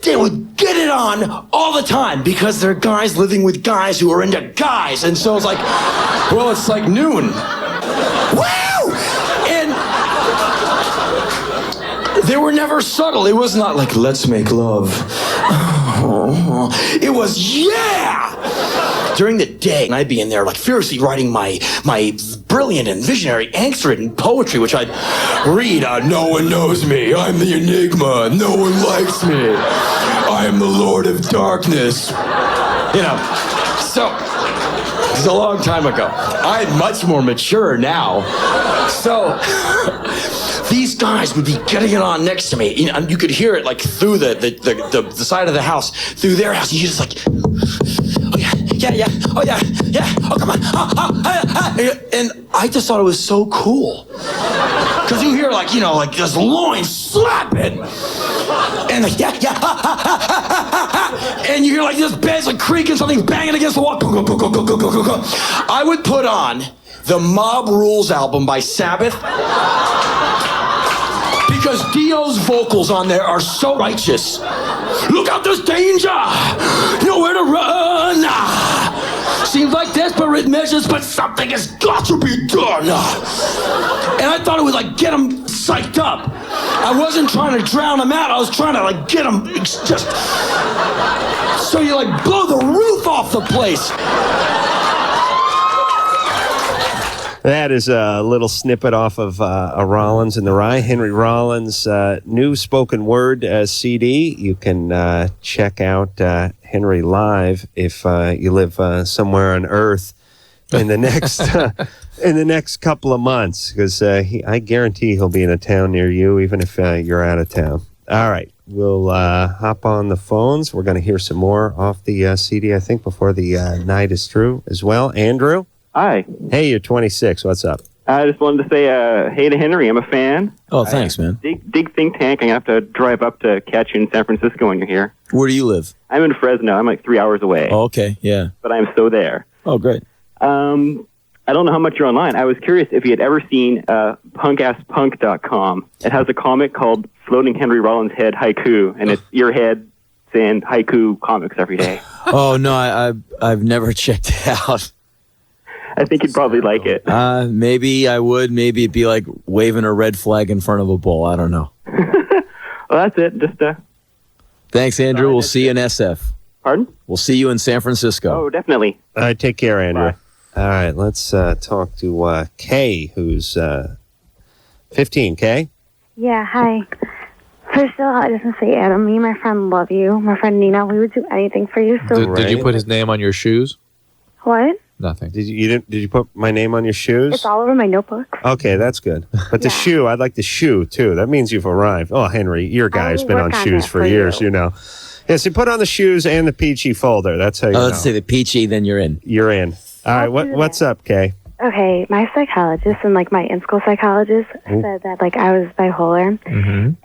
they would get it on all the time because they're guys living with guys who are into guys. And so it's like, well, it's like noon. Woo! And they were never subtle. It was not like, let's make love. It was, yeah! During the day, I'd be in there like furiously writing my brilliant and visionary angst-ridden poetry, which I'd read. No one knows me. I'm the enigma. No one likes me. I am the Lord of Darkness. You know, so it's a long time ago. I'm much more mature now. So these guys would be getting it on next to me. And you could hear it like through the side of the house, through their house. And you just like, oh yeah, oh come on, and I just thought it was so cool. Because you hear like this loin slapping, and like and you hear like this bed's like creaking, something banging against the wall. I would put on the Mob Rules album by Sabbath. Because Dio's vocals on there are so righteous. Look out, there's danger! Nowhere to run! Seems like desperate measures, but something has got to be done! And I thought it would like get them psyched up. I wasn't trying to drown them out, I was trying to like get them just... So you like blow the roof off the place. That is a little snippet off of a Rollins in the Rye. Henry Rollins' new spoken word CD. You can check out Henry live if you live somewhere on Earth in the next couple of months, because I guarantee he'll be in a town near you, even if you're out of town. All right, we'll hop on the phones. We're going to hear some more off the CD, I think, before the night is through as well. Andrew? Hi. Hey, you're 26. What's up? I just wanted to say hey to Henry. I'm a fan. Oh, thanks, man. Dig think tank. I'm going to have to drive up to catch you in San Francisco when you're here. Where do you live? I'm in Fresno. I'm like 3 hours away. Oh, okay, yeah. But I'm so there. Oh, great. I don't know how much you're online. I was curious if you had ever seen punkass.punk.com. It has a comic called Floating Henry Rollins Head Haiku, and it's your head saying haiku comics every day. Oh, no, I've never checked it out. I think you'd probably like it. Maybe I would. Maybe it'd be like waving a red flag in front of a bull. I don't know. Well, that's it. Just Thanks, Andrew. We'll see you in SF. Pardon? We'll see you in San Francisco. Oh, definitely. All right, take care, Andrew. Bye. All right, let's talk to Kay, who's 15. Kay? Yeah, hi. First of all, I just want to say, Adam, me and my friend love you. My friend Nina, we would do anything for you. So Did you put his name on your shoes? What? Nothing. Did you put my name on your shoes? It's all over my notebook. Okay, that's good. But the shoe, I'd like the shoe, too. That means you've arrived. Oh, Henry, your guy has been on shoes for years, you know. Yes, you put on the shoes and the peachy folder. That's how you know. Let's say the peachy, then you're in. You're in. All right, what's up, Kay? Okay, my psychologist and like my in-school psychologist said that like I was bipolar,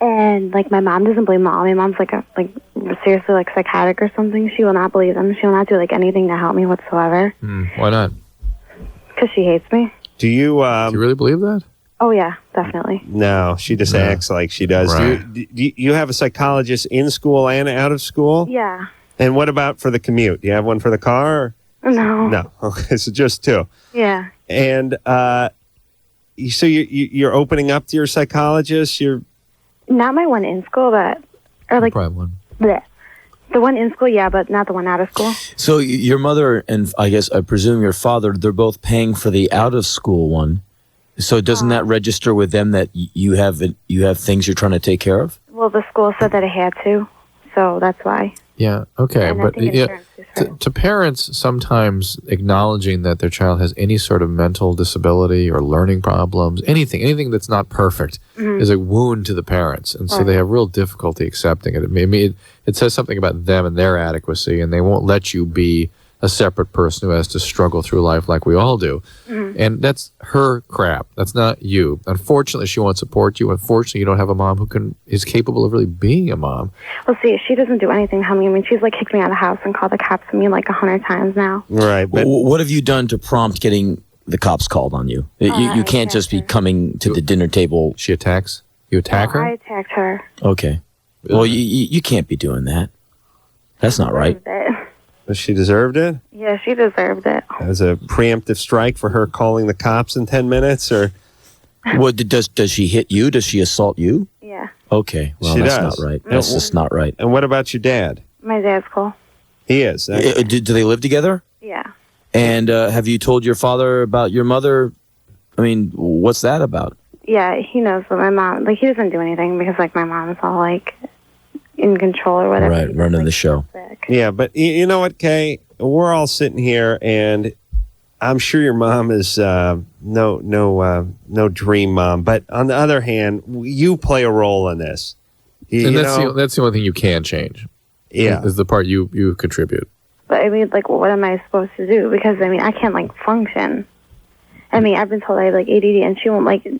and like my mom doesn't believe mom. My mom's like seriously like psychotic or something. She will not believe them. She will not do like anything to help me whatsoever. Why not? Because she hates me. Do you really believe that? Oh yeah, definitely. No, she just acts like she does. Right. Do you have a psychologist in school and out of school? Yeah. And what about for the commute? Do you have one for the car? No. No. Okay, so just two. Yeah. And so you're opening up to your psychologist? You're not my one in school, but or like probably one. Bleh. The one in school, yeah, but not the one out of school. So your mother and I presume your father, they're both paying for the out of school one. So doesn't that register with them that you have things you're trying to take care of? Well, the school said that I had to, so that's why. Yeah, okay. And But to parents, sometimes acknowledging that their child has any sort of mental disability or learning problems, anything that's not perfect, is a wound to the parents. And so they have real difficulty accepting it. It says something about them and their adequacy, and they won't let you be a separate person who has to struggle through life like we all do. And that's her crap. That's not you. Unfortunately, she won't support you. Unfortunately, you don't have a mom who is capable of really being a mom. Well, see, she doesn't do anything to help me. I mean, she's like kicked me out of the house and called the cops on me like 100 times now. Right. But what have you done to prompt getting the cops called on you? You can't just be coming to the dinner table. She attacks? You attack her? I attacked her. Okay. Well, you can't be doing that. That's not right. But she deserved it? Yeah, she deserved it. As a preemptive strike for her calling the cops in 10 minutes, or? What, does she hit you? Does she assault you? Yeah. Okay, well, She that's does. not right. That's just not right. And what about your dad? My dad's cool. He is. Do they live together? Yeah. And have you told your father about your mother? I mean, what's that about? Yeah, he knows that my mom, like, he doesn't do anything because, like, my mom is all, like, in control or whatever. Right, running the show. Yeah, but you know what, Kay? We're all sitting here, and I'm sure your mom is no dream mom. But on the other hand, you play a role in this. And that's the only thing you can change. Yeah. Is the part you contribute. But, I mean, like, what am I supposed to do? Because, I mean, I can't, like, function. I mean, I've been told I have, like, ADD, and she won't, like, to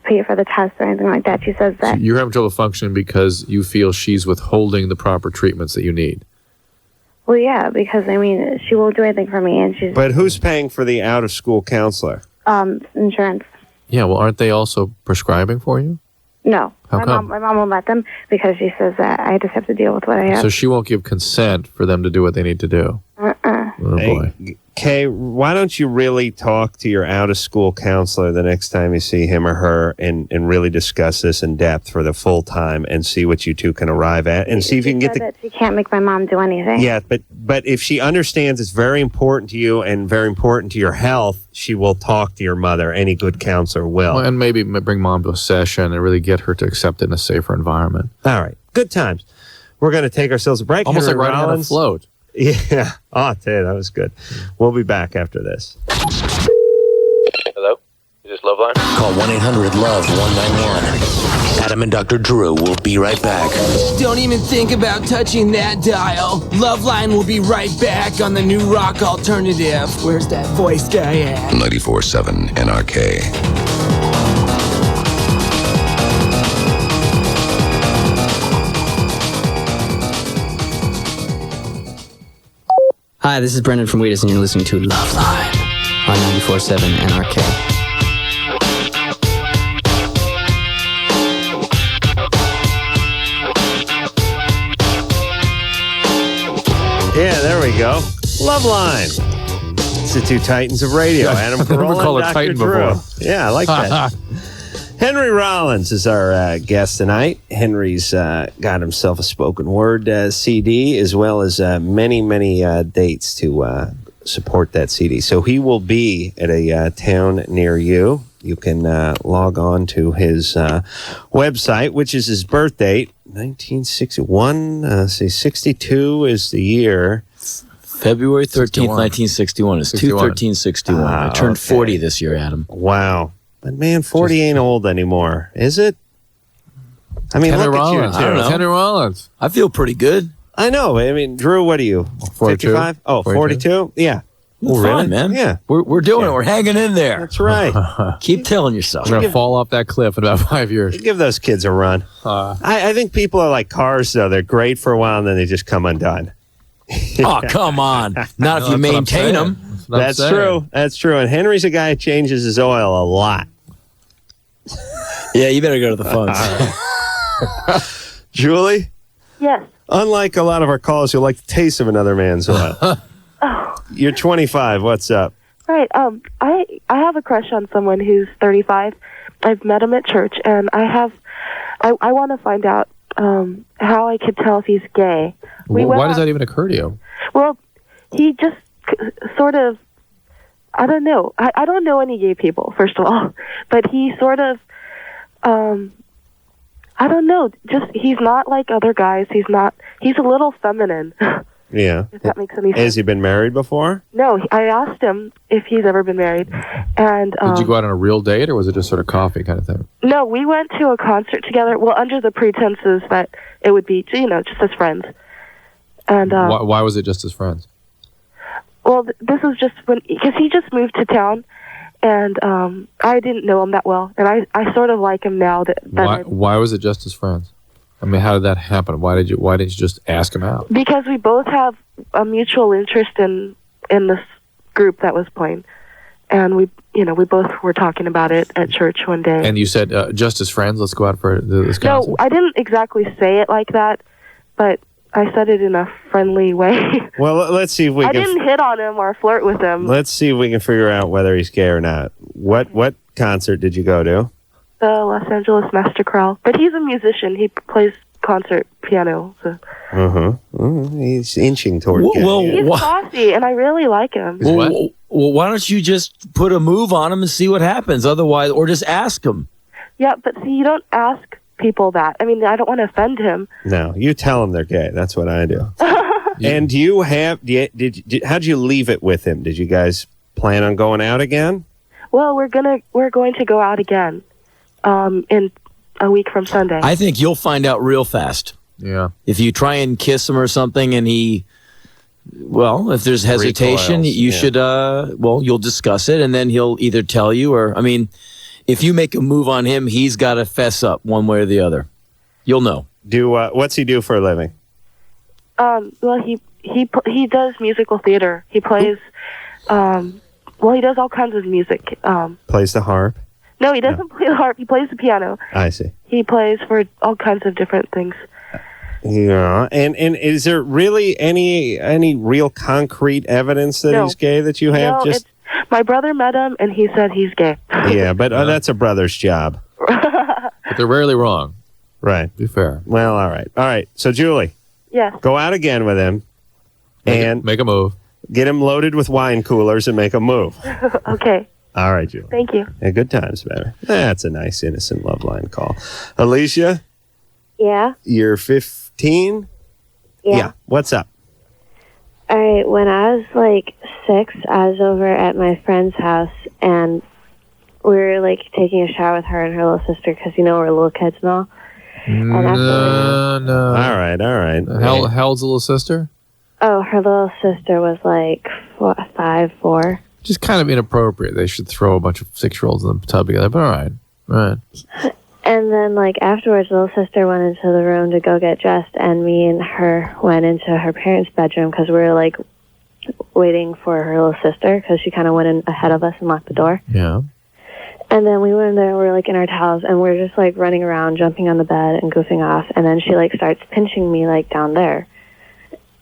pay for the test or anything like that. She says that. So you're having trouble functioning because you feel she's withholding the proper treatments that you need. Well, yeah, because, I mean, she won't do anything for me, and she's... But who's paying for the out-of-school counselor? Insurance. Yeah, well, aren't they also prescribing for you? No. How my come? Mom, my mom won't let them because she says that I just have to deal with what I have. So she won't give consent for them to do what they need to do. Oh, boy. Kay, why don't you really talk to your out-of-school counselor the next time you see him or her and really discuss this in depth for the full time and see what you two can arrive at and see if you can get the... That she can't make my mom do anything. Yeah, but if she understands it's very important to you and very important to your health, she will talk to your mother. Any good counselor will. Well, and maybe bring mom to a session and really get her to accept it in a safer environment. All right. Good times. We're going to take ourselves a break. Almost Henry like riding on a Rollins. float. Yeah. Oh, I tell you, that was good. We'll be back after this. Hello? Is this LoveLine? Call 1-800-LOVE-191. Adam and Dr. Drew will be right back. Don't even think about touching that dial. LoveLine will be right back on the New Rock Alternative. Where's that voice guy at? 94.7 NRK. Hi, this is Brendan from Wheatus, and you're listening to LoveLine on 94.7 NRK. Yeah, there we go. LoveLine. It's the two titans of radio. Adam I've never Carolla called and a Dr. titan Drew. before. Yeah, I like that. Henry Rollins is our guest tonight. Henry's got himself a spoken word CD as well as many dates to support that CD. So he will be at a town near you. You can log on to his website, which is his birth date, 1961. 62 is the year. February 13th, 1961. It's 2/13/61. I turned 40 this year, Adam. Wow. But man, 40 ain't old anymore, is it? I mean, Henry look Rollins. at you, I don't know. Henry Rollins. I feel pretty good. I know. I mean, Drew, what are you? 42. 55? Oh, 42? Yeah. Oh, really, man? Yeah. We're doing it. We're hanging in there. That's right. Keep telling yourself. We're going to fall off that cliff in about 5 years. Give those kids a run. I think people are like cars, though. They're great for a while, and then they just come undone. Oh, come on. Not if you maintain them. That's true. That's true. And Henry's a guy who changes his oil a lot. Yeah, you better go to the phones. Julie? Yes. Unlike a lot of our callers who like the taste of another man's oil. You're 25. What's up? Right. I have a crush on someone who's 35. I've met him at church, and I want to find out how I could tell if he's gay. Why does that even occur to you? Well, he just sort of, I don't know. I don't know any gay people, first of all, but he sort of, I don't know. Just he's not like other guys. He's a little feminine. Yeah. If that makes any sense. Has he been married before? No, I asked him if he's ever been married, and Did you go out on a real date, or was it just sort of coffee kind of thing? no, we went to a concert together. Well, under the pretenses that it would be, just as friends. And Why was it just as friends? well, this was just because he just moved to town, and I didn't know him that well, and I sort of like him now. Why was it just as friends? I mean, how did that happen? Why didn't you just ask him out? Because we both have a mutual interest in this group that was playing, and we both were talking about it at church one day. And you said, just as friends, let's go out for this No, concert? I didn't exactly say it like that, but I said it in a friendly way. Well, let's see if we I can. didn't hit on him or flirt with him. Let's see if we can figure out whether he's gay or not. What concert did you go to? The Los Angeles Master Chorale. But he's a musician. He plays concert piano. So. He's inching toward gay. He's classy, and I really like him. Well, why don't you just put a move on him and see what happens? Otherwise, or just ask him. Yeah, but see, you don't ask people that. I mean, I don't want to offend him. No, you tell them they're gay. That's what I do. And do you have? How'd you leave it with him? Did you guys plan on going out again? Well, we're going to go out again in a week from Sunday. I think you'll find out real fast. Yeah. If you try and kiss him or something and he, well, if there's hesitation, Recoils, you should, you'll discuss it and then he'll either tell you or, I mean, if you make a move on him, he's got to fess up one way or the other. You'll know. What's he do for a living? Well, he does musical theater. He plays, he does all kinds of music. Plays the harp. No, he doesn't play the harp. He plays the piano. I see. He plays for all kinds of different things. Yeah, and is there really any real concrete evidence that he's gay that you have? No, my brother met him, and he said he's gay. Yeah, but that's a brother's job. But they're rarely wrong. Right. Be fair. Well, all right. So, Julie. Yes. Go out again with him. Make a move. Get him loaded with wine coolers and make a move. Okay. All right, Julie. Thank you. Yeah, good times, man. That's a nice, innocent LoveLine call. Alicia? Yeah? You're 15? Yeah. What's up? All right, when I was like 6, I was over at my friend's house, and we were like taking a shower with her and her little sister because, we're little kids and all. No. All right. How old's the little sister? Oh, her little sister was like 5, 4. Just kind of inappropriate. They should throw a bunch of 6-year-olds in the tub together, but all right. And then, like, afterwards, little sister went into the room to go get dressed, and me and her went into her parents' bedroom because we were, like, waiting for her little sister because she kind of went in ahead of us and locked the door. Yeah. And then we went in there, and we were, like, in our towels, and we're just, like, running around, jumping on the bed and goofing off. And then she, like, starts pinching me, like, down there.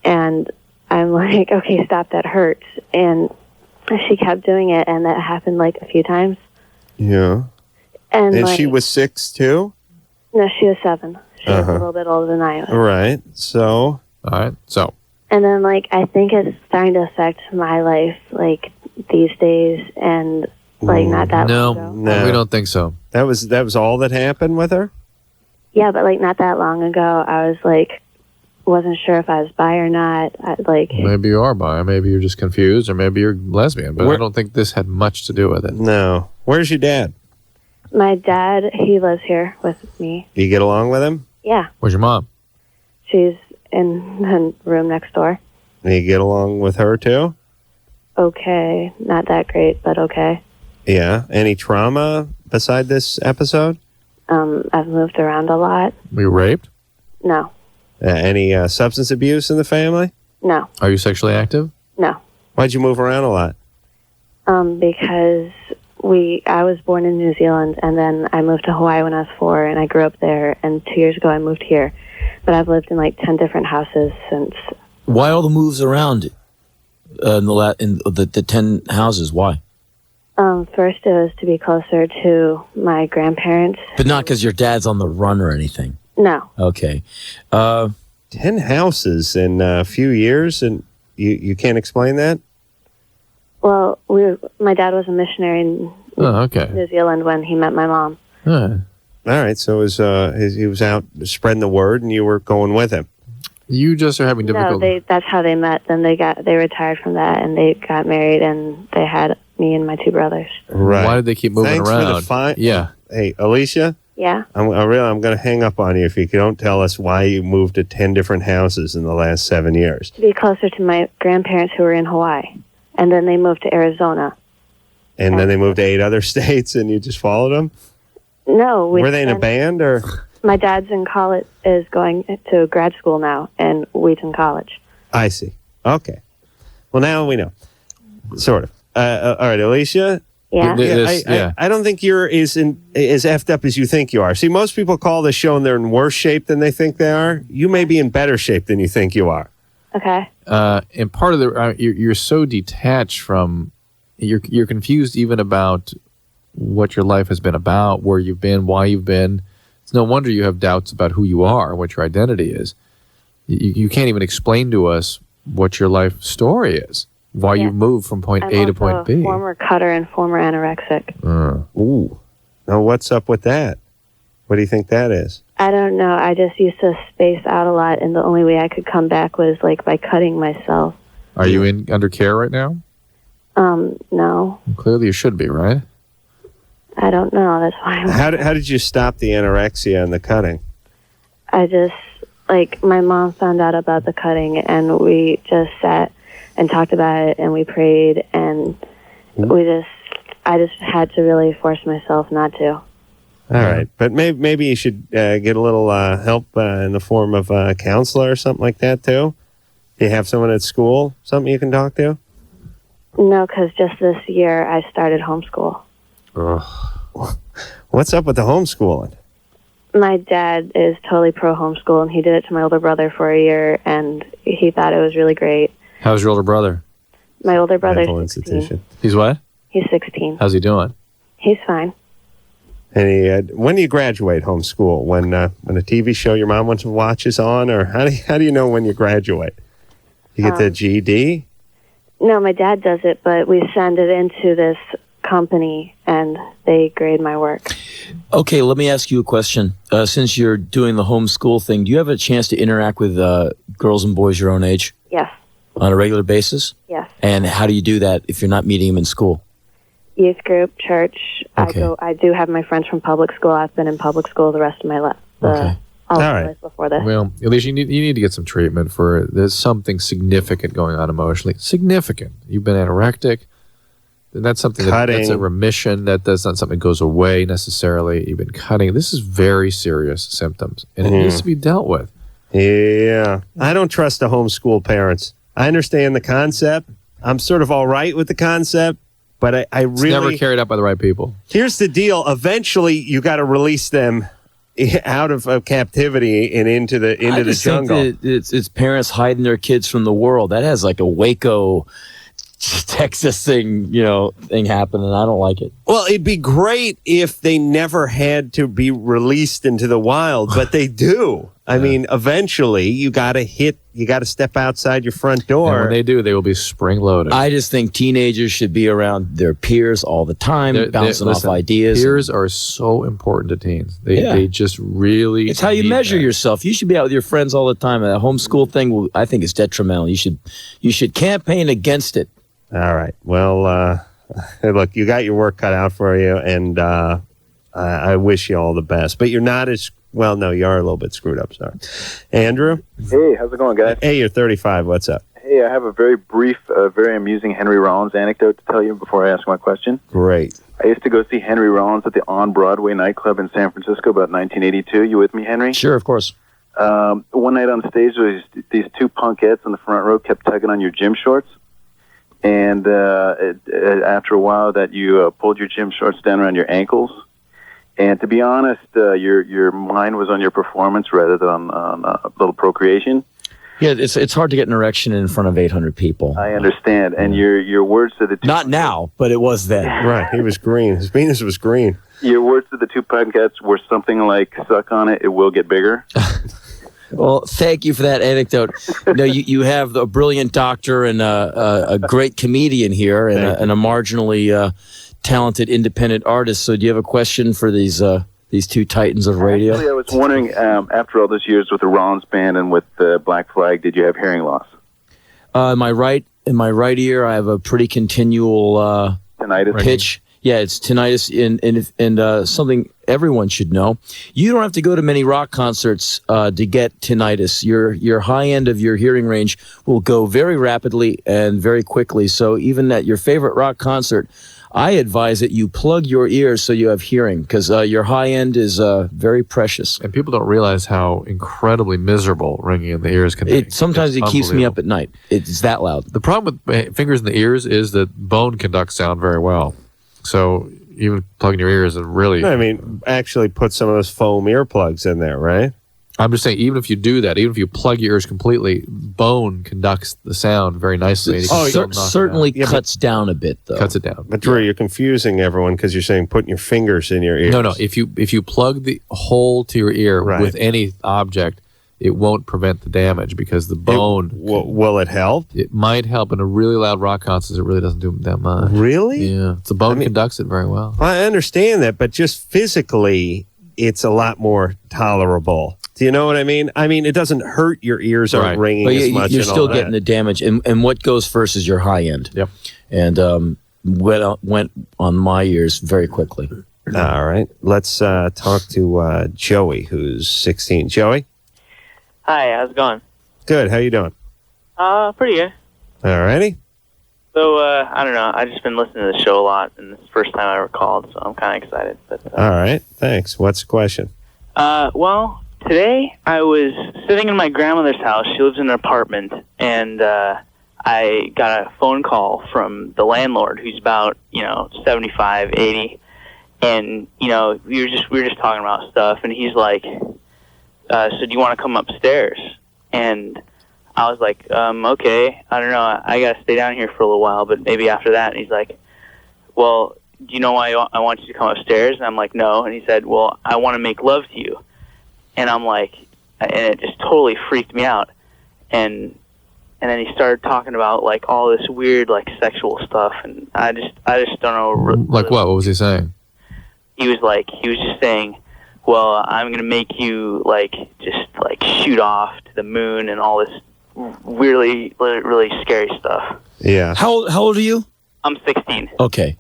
And I'm like, okay, stop, that hurts. And she kept doing it, and that happened, like, a few times. Yeah. And she was 6, too? No, she was 7. She was a little bit older than I was. Right. So? All right. So? And then, like, I think it's starting to affect my life, like, these days, and, like, not that long ago. No, we don't think so. That was all that happened with her? Yeah, but, like, not that long ago, I was, like, wasn't sure if I was bi or not. Maybe you are bi, maybe you're just confused, or maybe you're lesbian, but I don't think this had much to do with it. No. Where's your dad? My dad, he lives here with me. Do you get along with him? Yeah. Where's your mom? She's in the room next door. Do you get along with her, too? Okay. Not that great, but okay. Yeah. Any trauma beside this episode? I've moved around a lot. Were you raped? No. Any substance abuse in the family? No. Are you sexually active? No. Why'd you move around a lot? Because I was born in New Zealand, and then I moved to Hawaii when I was 4, and I grew up there, and 2 years ago I moved here. But I've lived in like 10 different houses since. Why all the moves around in the 10 houses? Why? First it was to be closer to my grandparents. But not because your dad's on the run or anything. No. Okay. 10 houses in a few years, and you can't explain that? Well, my dad was a missionary in New Zealand when he met my mom. All right, so he was out spreading the word, and you were going with him. You just are having difficulty. No, that's how they met. Then they retired from that, and they got married, and they had me and my 2 brothers. Right. Why did they keep moving Thanks around? For the yeah. Hey, Alicia? Yeah? I'm going to hang up on you if you don't tell us why you moved to 10 different houses in the last 7 years. To be closer to my grandparents who were in Hawaii. And then they moved to Arizona. And then they moved to 8 other states, and you just followed them? No. Were they in a band, or? My dad's in college, is going to grad school now in Wheaton College. I see. Okay. Well, now we know. Sort of. All right, Alicia, Yeah. I don't think you're as effed up as you think you are. See, most people call the show and they're in worse shape than they think they are. You may be in better shape than you think you are. Okay. And part of the you're so detached from you're confused even about what your life has been about, where you've been, why you've been. It's no wonder you have doubts about who you are, what your identity is. You can't even explain to us what your life story is. Why you moved from point A to point B. Former cutter and former anorexic. Ooh. Now, what's up with that? What do you think that is? I don't know. I just used to space out a lot, and the only way I could come back was like by cutting myself. Are you under care right now? No. Clearly, you should be, right? I don't know. That's why. How did you stop the anorexia and the cutting? I just my mom found out about the cutting, and we just sat and talked about it, and we prayed, and I just had to really force myself not to. All right, but maybe you should get a little help in the form of a counselor or something like that too. Do you have someone at school, something you can talk to? No, because just this year I started homeschool. Ugh. What's up with the homeschooling? My dad is totally pro homeschool, and he did it to my older brother for a year, and he thought it was really great. How's your older brother? My older brother's Mental 16. institution. He's what? He's 16. How's he doing? He's fine. And when do you graduate homeschool? When a TV show your mom wants to watch is on, or how do you know when you graduate? You get the GED? No, my dad does it, but we send it into this company, and they grade my work. Okay, let me ask you a question. Since you're doing the homeschool thing, do you have a chance to interact with girls and boys your own age? Yes. On a regular basis? Yes. And how do you do that if you're not meeting them in school? Youth group, church. Okay. I do have my friends from public school. I've been in public school the rest of my life. All right. Before this. Well, at least you need to get some treatment for there's something significant going on emotionally. Significant. You've been anorectic. That's something that's a remission. That's not something that goes away necessarily. You've been cutting. This is very serious symptoms, and it needs to be dealt with. Yeah. I don't trust the homeschool parents. I understand the concept. I'm sort of all right with the concept, but I really... It's never carried out by the right people. Here's the deal. Eventually, you got to release them out of captivity and into the jungle. I just think that it's parents hiding their kids from the world. That has like a Waco, Texas thing happen, and I don't like it. Well, it'd be great if they never had to be released into the wild, but they do. I mean, eventually you got to step outside your front door. And when they do, they will be spring-loaded. I just think teenagers should be around their peers all the time, bouncing off ideas. Peers are so important to teens. They just really... It's how you measure yourself. You should be out with your friends all the time. That homeschool thing, I think, is detrimental. You should campaign against it. All right. Well, look, you got your work cut out for you, and I wish you all the best. But you're not as... Well, no, you are a little bit screwed up, sorry. Andrew? Hey, how's it going, guys? Hey, you're 35. What's up? Hey, I have a very brief, very amusing Henry Rollins anecdote to tell you before I ask my question. Great. I used to go see Henry Rollins at the On-Broadway nightclub in San Francisco about 1982. You with me, Henry? Sure, of course. One night on stage, these two punkettes in the front row kept tugging on your gym shorts. And after a while, that you pulled your gym shorts down around your ankles. And to be honest, your mind was on your performance rather than on a little procreation. Yeah, it's hard to get an erection in front of 800 people. I understand. And your words to the two... Not now, but it was then. Right, he was green. His penis was green. Your words to the two punkettes were something like, suck on it, it will get bigger. Well, thank you for that anecdote. You have a brilliant doctor and a great comedian here and a marginally... talented independent artist. So do you have a question for these two titans of radio? Actually, I was wondering, after all those years with the Rollins band and with Black Flag, did you have hearing loss? In my right ear, I have a pretty continual tinnitus pitch. Yeah, it's tinnitus, and something everyone should know. You don't have to go to many rock concerts to get tinnitus. Your high end of your hearing range will go very rapidly and very quickly. So even at your favorite rock concert, I advise that you plug your ears so you have hearing, because your high end is very precious. And people don't realize how incredibly miserable ringing in the ears can be. Sometimes it keeps me up at night. It's that loud. The problem with fingers in the ears is that bone conducts sound very well. So even plugging your ears is really... I mean, actually put some of those foam earplugs in there, right? I'm just saying, even if you do that, even if you plug your ears completely, bone conducts the sound very nicely. And you can still knock it certainly out. cuts down a bit, though. Cuts it down. But Drew, you're confusing everyone because you're saying putting your fingers in your ears. No. If you plug the hole to your ear with any object, it won't prevent the damage because the bone... Will it help? It might help. In a really loud rock concert, it really doesn't do that much. Really? Yeah. The bone conducts it very well. I understand that, but just physically, it's a lot more tolerable. Do you know what I mean? I mean, it doesn't hurt. Your ears aren't ringing But as much. you're and still all that. getting the damage. And what goes first is your high end. Yep. And went on my ears very quickly. All right. Let's talk to Joey, who's 16. Joey? Hi, how's it going? Good. How you doing? Pretty good. All righty. So, I don't know. I've just been listening to the show a lot, and it's the first time I ever called, so I'm kind of excited. But, All right. Thanks. What's the question? Well, today I was sitting in my grandmother's house. She lives in an apartment, and I got a phone call from the landlord, who's about 75, 80, and we were just talking about stuff, and he's like, "So do you want to come upstairs?" And I was like, "Okay, I don't know. I gotta stay down here for a little while, but maybe after that." And he's like, "Well, do you know why I want you to come upstairs?" And I'm like, "No." And he said, "Well, I want to make love to you." And I'm like, and it just totally freaked me out. And then he started talking about like all this weird like sexual stuff, and I just don't know. Like what? What was he saying? He was just saying, "Well, I'm gonna make you just shoot off to the moon and all this really really scary stuff." Yeah. How old are you? I'm 16. Okay.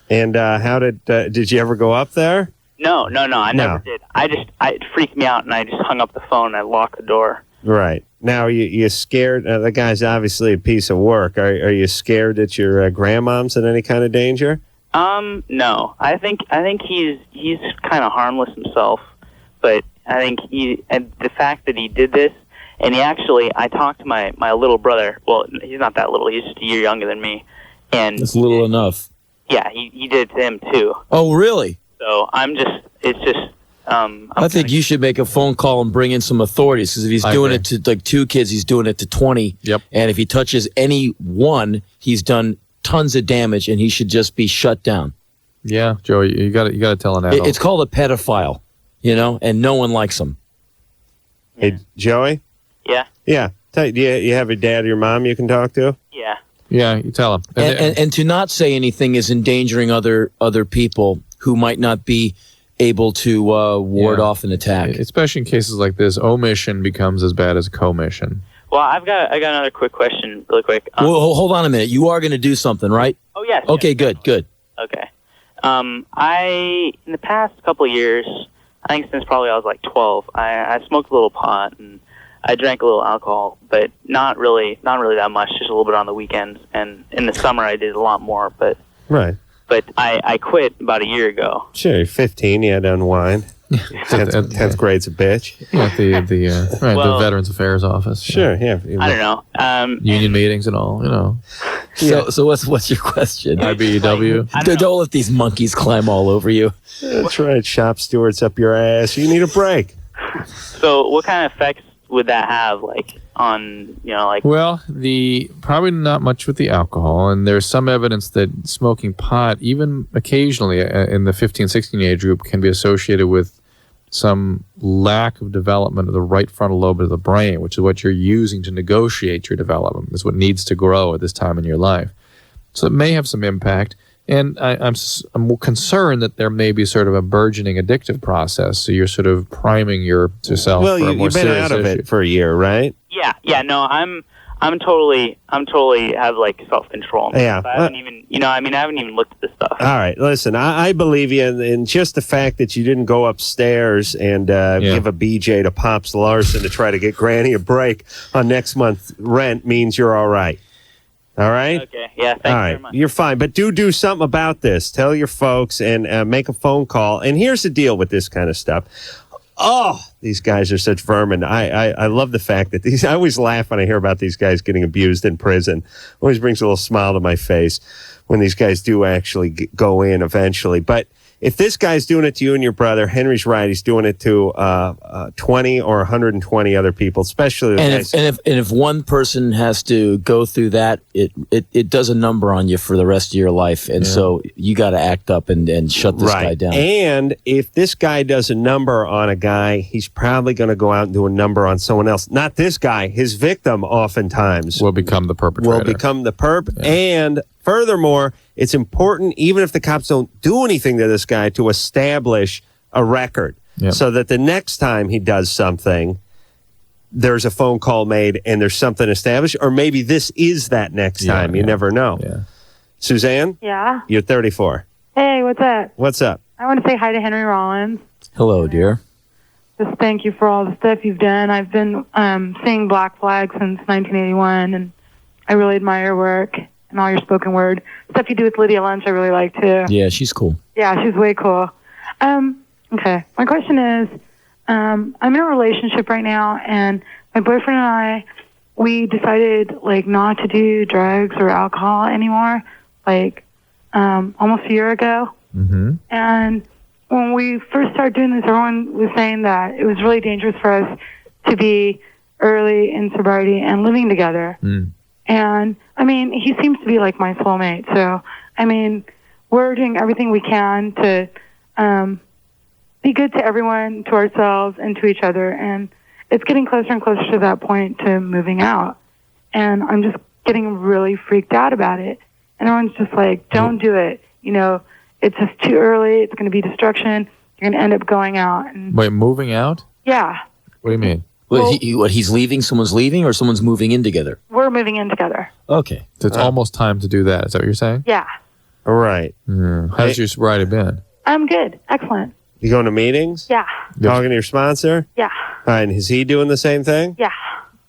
And how did you ever go up there? No, I never did. It freaked me out, and I just hung up the phone and I locked the door. Right. Now, you're scared? The guy's obviously a piece of work. Are you scared that your grandmom's in any kind of danger? No. I think he's kind of harmless himself, but I think and the fact that he did this, and I talked to my little brother. Well, he's not that little. He's just a year younger than me, and That's little enough. yeah, he did it to him too. Oh, really? So it's just. I think you should make a phone call and bring in some authorities, because if he's doing it to like 2 kids, he's doing it to 20. Yep. And if he touches any one, he's done tons of damage, and he should just be shut down. Yeah, Joey, you got to tell an adult. It's called a pedophile, and no one likes him. Hey, Joey? Yeah. Yeah. You have a dad or your mom you can talk to? Yeah. Yeah, you tell him. And to not say anything is endangering other people who might not be able to ward off an attack. Especially in cases like this, omission becomes as bad as commission. Well, I got another quick question, really quick. Well, hold on a minute. You are going to do something, right? Oh yes. Okay, good. Okay. I in the past couple of years, I think since probably I was like 12, I smoked a little pot and I drank a little alcohol, but not really that much, just a little bit on the weekends. And in the summer, I did a lot more, but Right. I quit about a year ago. Sure, you're 15, you had to unwind. 10th grade's a bitch. At the Veterans Affairs office. Sure, yeah. I don't know. Union meetings and all, So what's your question? IBEW. Don't let these monkeys climb all over you. That's right. Shop stewards up your ass. You need a break. So what kind of effects would that have, on, Well, probably not much with the alcohol, and there's some evidence that smoking pot, even occasionally in the 15, 16 age group, can be associated with some lack of development of the right frontal lobe of the brain, which is what you're using to negotiate your development. It's what needs to grow at this time in your life. So it may have some impact. And I'm concerned that there may be sort of a burgeoning addictive process. So you're sort of priming yourself for a more you've been serious out of issue. it for a year, right? Yeah. No, I'm totally have self control. Yeah. I haven't even, I haven't even looked at this stuff. All right, listen, I believe you, and just the fact that you didn't go upstairs and give a BJ to Pops Larson to try to get Granny a break on next month's rent means you're all right. All right? Okay, yeah, thank you very much. You're fine, but do something about this. Tell your folks and make a phone call. And here's the deal with this kind of stuff. Oh, these guys are such vermin. I love the fact that I always laugh when I hear about these guys getting abused in prison. Always brings a little smile to my face when these guys do actually go in eventually. But if this guy's doing it to you and your brother, Henry's right. He's doing it to 20 or 120 other people, especially the guys. If one person has to go through that, it does a number on you for the rest of your life. And so you got to act up and shut this guy down. And if this guy does a number on a guy, he's probably going to go out and do a number on someone else. Not this guy. His victim oftentimes will become the perpetrator. And furthermore, it's important, even if the cops don't do anything to this guy, to establish a record so that the next time he does something, there's a phone call made and there's something established. Or maybe this is that next time. You never know. Yeah. Suzanne? Yeah. You're 34. Hey, what's up? What's up? I want to say hi to Henry Rollins. Hello, dear. Just thank you for all the stuff you've done. I've been seeing Black Flag since 1981, and I really admire your work and all your spoken word. Stuff you do with Lydia Lunch I really like, too. Yeah, she's cool. Yeah, she's way cool. Okay, my question is, I'm in a relationship right now, and my boyfriend and I, we decided, not to do drugs or alcohol anymore, almost a year ago. Mm-hmm. And when we first started doing this, everyone was saying that it was really dangerous for us to be early in sobriety and living together. And, he seems to be like my soulmate. So, we're doing everything we can to be good to everyone, to ourselves, and to each other. And it's getting closer and closer to that point to moving out. And I'm just getting really freaked out about it. And everyone's just like, don't do it. It's just too early. It's going to be destruction. You're going to end up going out. And Wait, moving out? yeah, What do you mean? He's leaving? Someone's leaving, or someone's moving in together? we're moving in together. Okay. So it's almost time to do that. Is that what you're saying? Yeah, All right. How's your sobriety been? I'm good. Excellent. You going to meetings? Yeah, Talking to your sponsor? yeah, All right, and is he doing the same thing? yeah.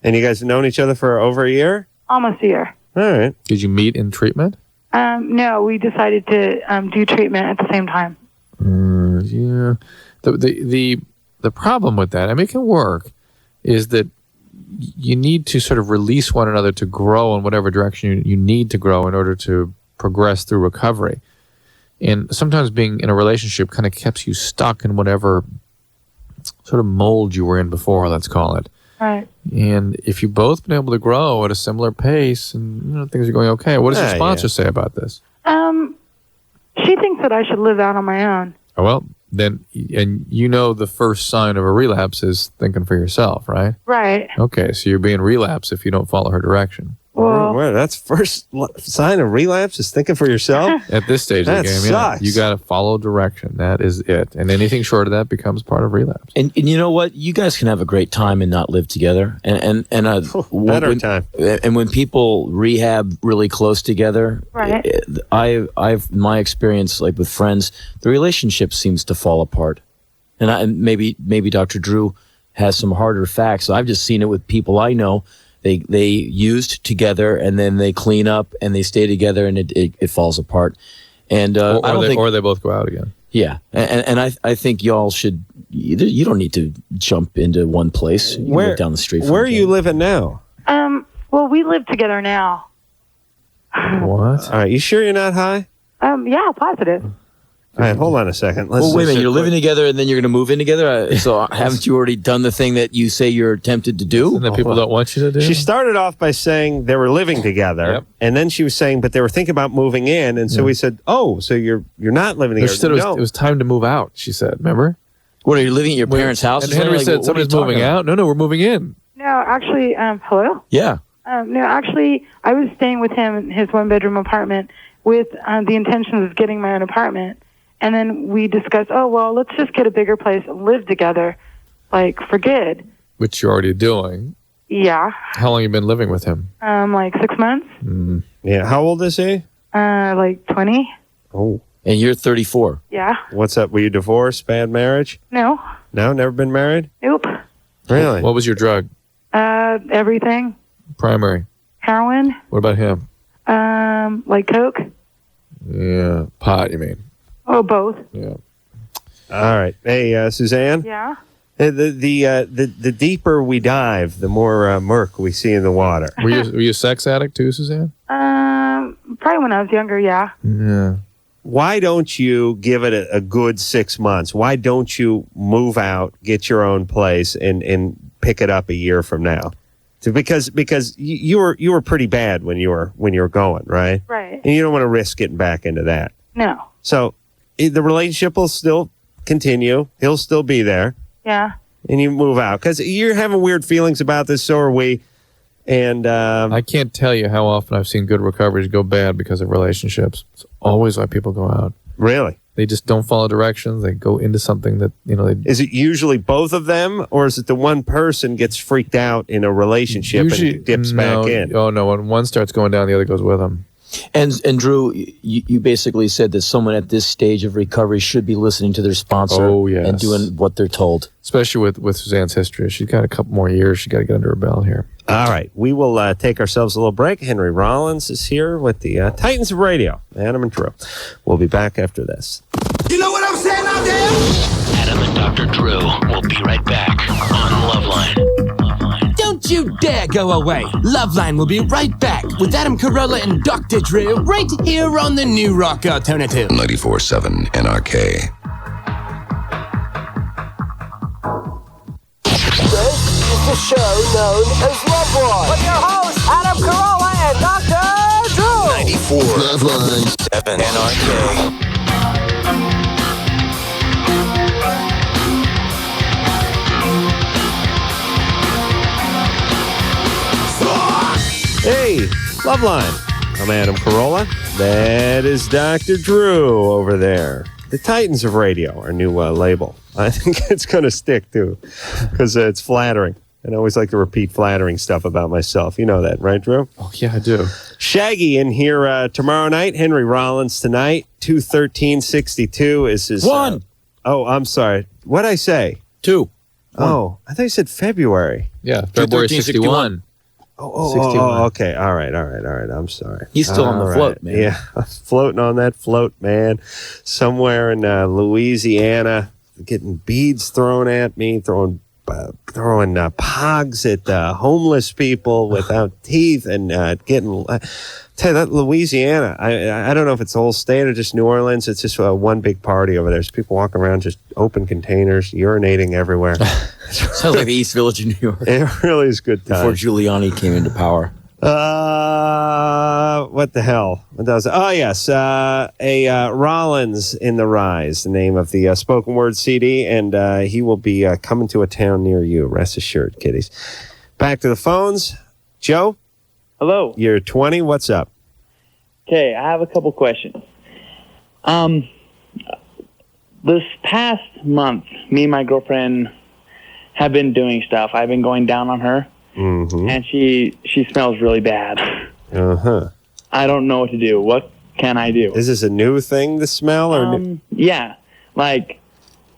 And you guys have known each other for over a year? Almost a year. All right. Did you meet in treatment? No, we decided to do treatment at the same time. Yeah. The problem with that, it can work, is that you need to sort of release one another to grow in whatever direction you need to grow in order to progress through recovery. And sometimes being in a relationship kind of keeps you stuck in whatever sort of mold you were in before, let's call it. Right. And if you've both been able to grow at a similar pace and things are going okay, what does your sponsor say about this? She thinks that I should live out on my own. Oh, well, then, and the first sign of a relapse is thinking for yourself, right? Right. Okay, so you're being relapse if you don't follow her direction. Well, that's first sign of relapse is thinking for yourself? At this stage of the game, sucks. You got to follow direction. That is it. And anything short of that becomes part of relapse. And you know what? You guys can have a great time and not live together. And time. And when people rehab really close together, right. I've my experience, with friends, the relationship seems to fall apart. And maybe Dr. Drew has some harder facts. I've just seen it with people I know. They used together, and then they clean up, and they stay together, and it falls apart. And or they both go out again. Yeah, and I think y'all should. You don't need to jump into one place. You can live down the street. Where are you living now? Well, we live together now. What? All right, you sure you're not high? Yeah, positive. All right, hold on a second. Wait a minute. You're living together, and then you're going to move in together. So haven't you already done the thing that you say you're tempted to do? And that people don't want you to do? She started off by saying they were living together, and then she was saying, but they were thinking about moving in, and so we said, oh, so you're not living together. She said it was time to move out, she said. Remember? What, are you living at your parents' house? And Henry said, somebody's moving out? No, we're moving in. No, actually, hello? Yeah. No, actually, I was staying with him in his one-bedroom apartment with the intention of getting my own apartment. And then we discussed, let's just get a bigger place and live together, for good. Which you're already doing. Yeah. How long have you been living with him? 6 months. Yeah. How old is he? 20. Oh. And you're 34. Yeah. What's up? Were you divorced? Bad marriage? No. No? Never been married? Nope. Really? What was your drug? Everything. Primary. Heroin. What about him? Coke. Yeah. Pot, you mean? Oh, both. Yeah. All right. Hey, Suzanne? Yeah? The deeper we dive, the more murk we see in the water. Were you a sex addict too, Suzanne? Probably when I was younger, yeah. Yeah. Why don't you give it a good 6 months? Why don't you move out, get your own place, and pick it up a year from now? Because you were pretty bad when you were going, right? Right. And you don't want to risk getting back into that. No. So the relationship will still continue. He'll still be there. Yeah. And you move out because you're having weird feelings about this. So are we. And I can't tell you how often I've seen good recoveries go bad because of relationships. It's always why people go out. Really? They just don't follow directions. They go into something that, Is it usually both of them, or is it the one person gets freaked out in a relationship and dips back in? Oh, no. When one starts going down, the other goes with them. And Drew, you basically said that someone at this stage of recovery should be listening to their sponsor and doing what they're told. Especially with Suzanne's history. She's got a couple more years. She's got to get under her belt here. All right. We will take ourselves a little break. Henry Rollins is here with the Titans of Radio, Adam and Drew. We'll be back after this. You know what I'm saying out there? Adam and Dr. Drew will be right back on LoveLine. Don't you dare go away. LoveLine will be right back with Adam Carolla and Dr. Drew right here on the New Rock Alternative. 94.7 NRK. This is the show known as LoveLine. With your hosts, Adam Carolla and Dr. Drew. 94 LoveLine 7 NRK. Hey, LoveLine. I'm Adam Carolla. That is Dr. Drew over there. The Titans of Radio, our new label. I think it's going to stick, too, because it's flattering. And I always like to repeat flattering stuff about myself. You know that, right, Drew? Oh, yeah, I do. Shaggy in here tomorrow night. Henry Rollins tonight. 2/13/62 is his... One. I'm sorry. What'd I say? 2. Oh, I thought you said February. Yeah, February 61. Oh, okay. All right. I'm sorry. He's still on the float, man. Yeah, floating on that float, man. Somewhere in Louisiana, getting beads thrown at me, throwing pogs at homeless people without teeth, and getting. Tell you that Louisiana, I don't know if it's the whole state or just New Orleans. It's just one big party over there. There's people walking around, just open containers, urinating everywhere. Sounds like the East Village of New York. It really is good time. Before Giuliani came into power. What the hell? What was it? Oh, yes. Rollins in the Rise, the name of the spoken word CD, and he will be coming to a town near you. Rest assured, kiddies. Back to the phones. Joe? Hello. You're 20. What's up? Okay, I have a couple questions. This past month, me and my girlfriend have been doing stuff. I've been going down on her, and she smells really bad. Uh-huh. I don't know what to do. What can I do? Is this a new thing, the smell? Or yeah. Like,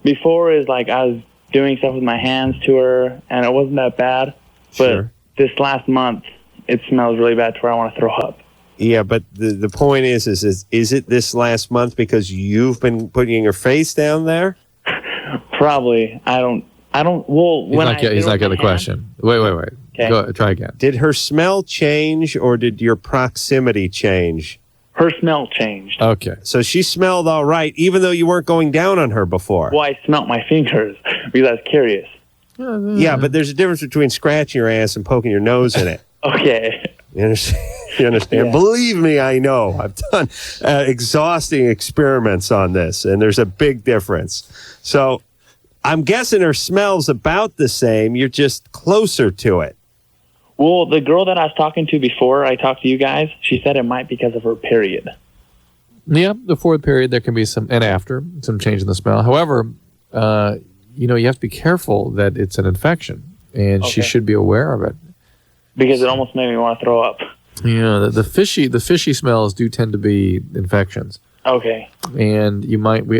before is like I was doing stuff with my hands to her, and it wasn't that bad. But this last month, it smells really bad to where I want to throw up. Yeah, but the point is it this last month because you've been putting your face down there? Probably. I don't. Well, He's not getting the question. Wait. Okay. Go, try again. Did her smell change or did your proximity change? Her smell changed. Okay. So she smelled all right, even though you weren't going down on her before. Well, I smelt my fingers because I was curious. Yeah, but there's a difference between scratching your ass and poking your nose in it. Okay. You understand? Yeah. Believe me, I know. I've done exhausting experiments on this, and there's a big difference. So I'm guessing her smell's about the same. You're just closer to it. Well, the girl that I was talking to before I talked to you guys, she said it might be because of her period. Yeah, before the period, there can be some change in the smell. However, you have to be careful that it's an infection, and she should be aware of it. Because it almost made me want to throw up. Yeah, the fishy smells do tend to be infections. Okay. And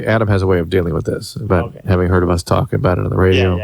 Adam has a way of dealing with this, about having heard of us talk about it on the radio.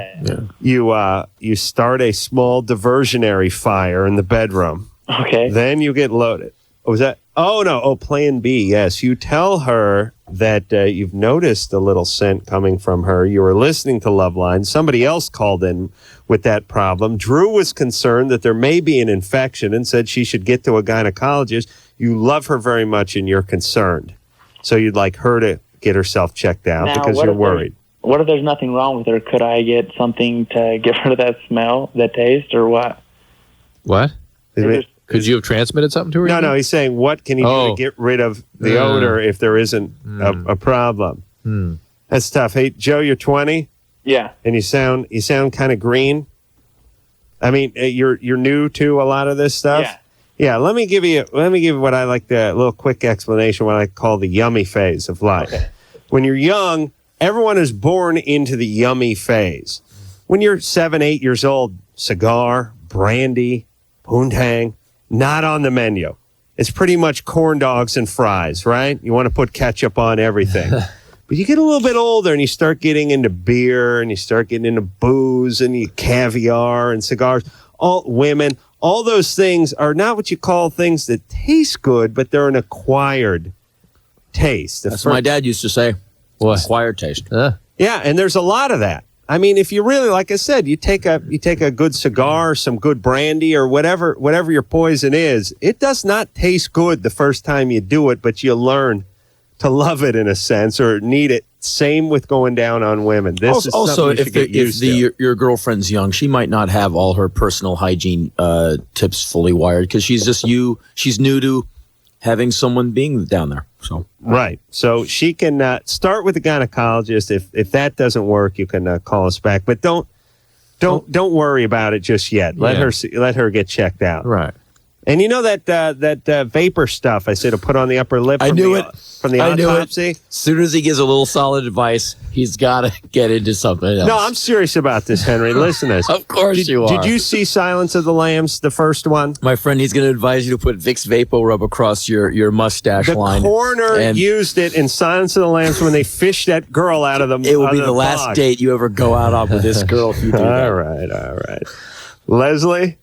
Yeah. You start a small diversionary fire in the bedroom. Okay. Then you get loaded. Oh, was that? Oh, no. Oh, plan B. Yes. You tell her that you've noticed a little scent coming from her. You were listening to LoveLine. Somebody else called in with that problem. Drew was concerned that there may be an infection and said she should get to a gynecologist. You love her very much and you're concerned. So you'd like her to get herself checked out Now, because what you're if there's- worried. What if there's nothing wrong with her? Could I get something to get rid of that smell, that taste, or what? What? Could you have transmitted something to her? No, no, he's saying what can he do to get rid of the odor if there isn't a problem? That's tough. Hey, Joe, you're 20? Yeah. And you sound kind of green. I mean, you're new to a lot of this stuff. Yeah. Yeah, let me give you what I like the little quick explanation, what I call the yummy phase of life. Okay. When you're young, everyone is born into the yummy phase. When you're 7, 8 years old, cigar, brandy, poontang, not on the menu. It's pretty much corn dogs and fries, right? You want to put ketchup on everything. But you get a little bit older and you start getting into beer and you start getting into booze and caviar and cigars. All women, all those things are not what you call things that taste good, but they're an acquired taste. That's what my dad used to say. What? Acquired taste. Yeah, and there's a lot of that. I mean, if you really, like I said, you take a good cigar, some good brandy, or whatever your poison is, it does not taste good the first time you do it, but you learn to love it in a sense or need it. Same with going down on women. This Also, is something you should get used to. your girlfriend's young, she might not have all her personal hygiene tips fully wired because she's new to having someone being down there. So right. So she can start with the gynecologist. If that doesn't work, you can call us back. But don't worry about it just yet. Let her get checked out. Right. And you know that vapor stuff I said to put on the upper lip. I knew it from the autopsy. As soon as he gives a little solid advice, he's got to get into something else. No, I'm serious about this, Henry. Listen to this. Of course you are. Did you see Silence of the Lambs, the first one? My friend, he's going to advise you to put Vicks Vapo Rub across your mustache line. The coroner used it in Silence of the Lambs when they fished that girl out of the It will be the last date you ever go out on with this girl if you do that. All right. Leslie?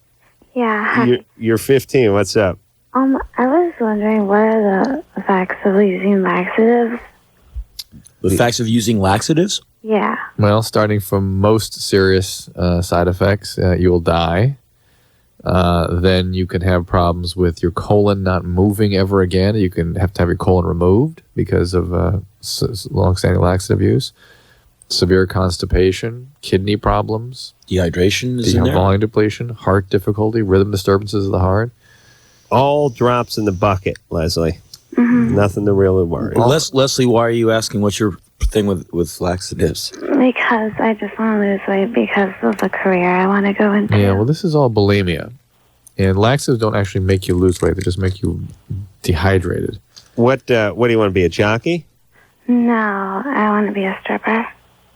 Yeah. You're 15. What's up? I was wondering, what are the effects of using laxatives? The effects of using laxatives? Yeah. Well, starting from most serious side effects, you will die. Then you can have problems with your colon not moving ever again. You can have to have your colon removed because of long-standing laxative use. Severe constipation, kidney problems, dehydration, is in there? volume depletion, heart difficulty, rhythm disturbances of the heart. All drops in the bucket, Leslie. Mm-hmm. Nothing to really worry. Leslie, why are you asking? What's your thing with laxatives? Because I just want to lose weight because of the career I want to go into. Yeah, well, this is all bulimia. And laxatives don't actually make you lose weight. They just make you dehydrated. What do you want to be, a jockey? No, I want to be a stripper.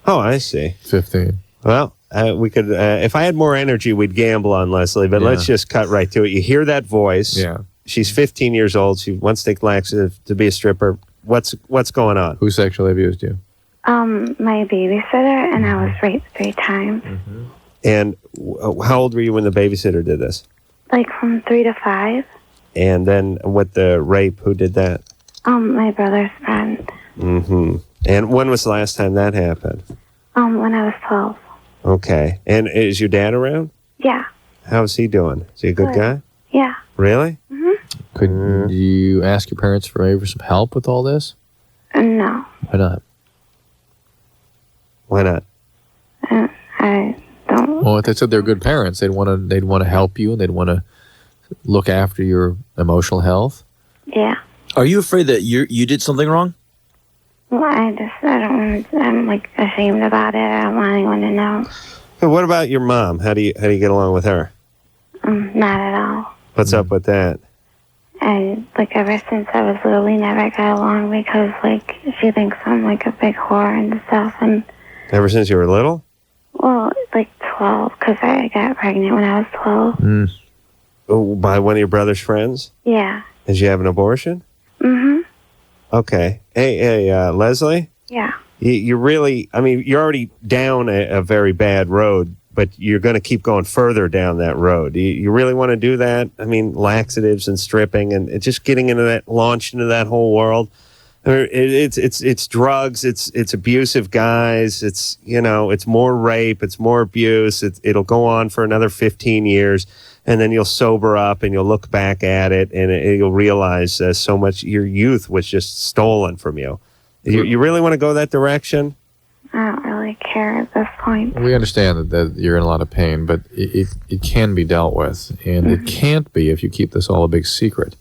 Oh, I see. 15. Well, we could, if I had more energy, we'd gamble on Leslie, but let's just cut right to it. You hear that voice. Yeah. She's 15 years old. She wants to take laxative to be a stripper. What's going on? Who sexually abused you? My babysitter, and I was raped 3 times. Mm-hmm. And how old were you when the babysitter did this? Like from 3 to 5. And then with the rape, who did that? My brother's friend. Mm-hmm. And when was the last time that happened? When I was 12. Okay. And is your dad around? Yeah. How's he doing? Is he a good guy? Yeah. Really? Could you ask your parents for some help with all this? No. Why not? Why not? I don't. Well, if they said they're good parents, they'd want to help you and they'd want to look after your emotional health. Yeah. Are you afraid that you did something wrong? Well, I don't want to, I'm like ashamed about it. I don't want anyone to know. But what about your mom? How do you get along with her? Not at all. What's up with that? And like ever since I was little, we never got along because like she thinks I'm like a big whore and stuff. And Ever since you were little? well, like 12, because I got pregnant when I was 12. Oh, by one of your brother's friends? Yeah. Did you have an abortion? Mhm. Okay. Hey, Leslie? Yeah. You really, I mean, you're already down a very bad road, but you're going to keep going further down that road. You really want to do that? I mean, laxatives and stripping and just getting into that, launched into that whole world. It's drugs. It's abusive guys. It's more rape. It's more abuse. It'll go on for another 15 years, and then you'll sober up and you'll look back at it, and you'll realize so much your youth was just stolen from you. You really want to go that direction? I don't really care at this point. We understand that you're in a lot of pain, but it can be dealt with, and it can't be if you keep this all a big secret.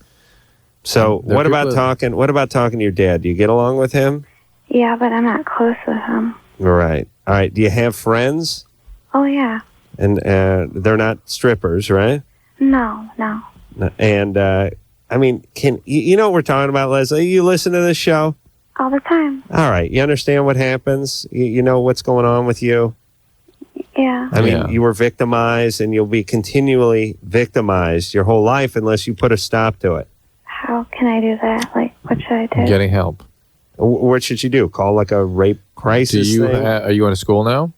So what about talking to your dad? Do you get along with him? Yeah, but I'm not close with him. Right. All right. Do you have friends? Oh, yeah. And they're not strippers, right? No. And, I mean, you know what we're talking about, Leslie? You listen to this show? All the time. All right. You understand what happens? You know what's going on with you? Yeah. I mean, you were victimized, and you'll be continually victimized your whole life unless you put a stop to it. How can I do that? Like, what should I do? Getting help. What should you do? Call like a rape crisis thing? Are you in school now?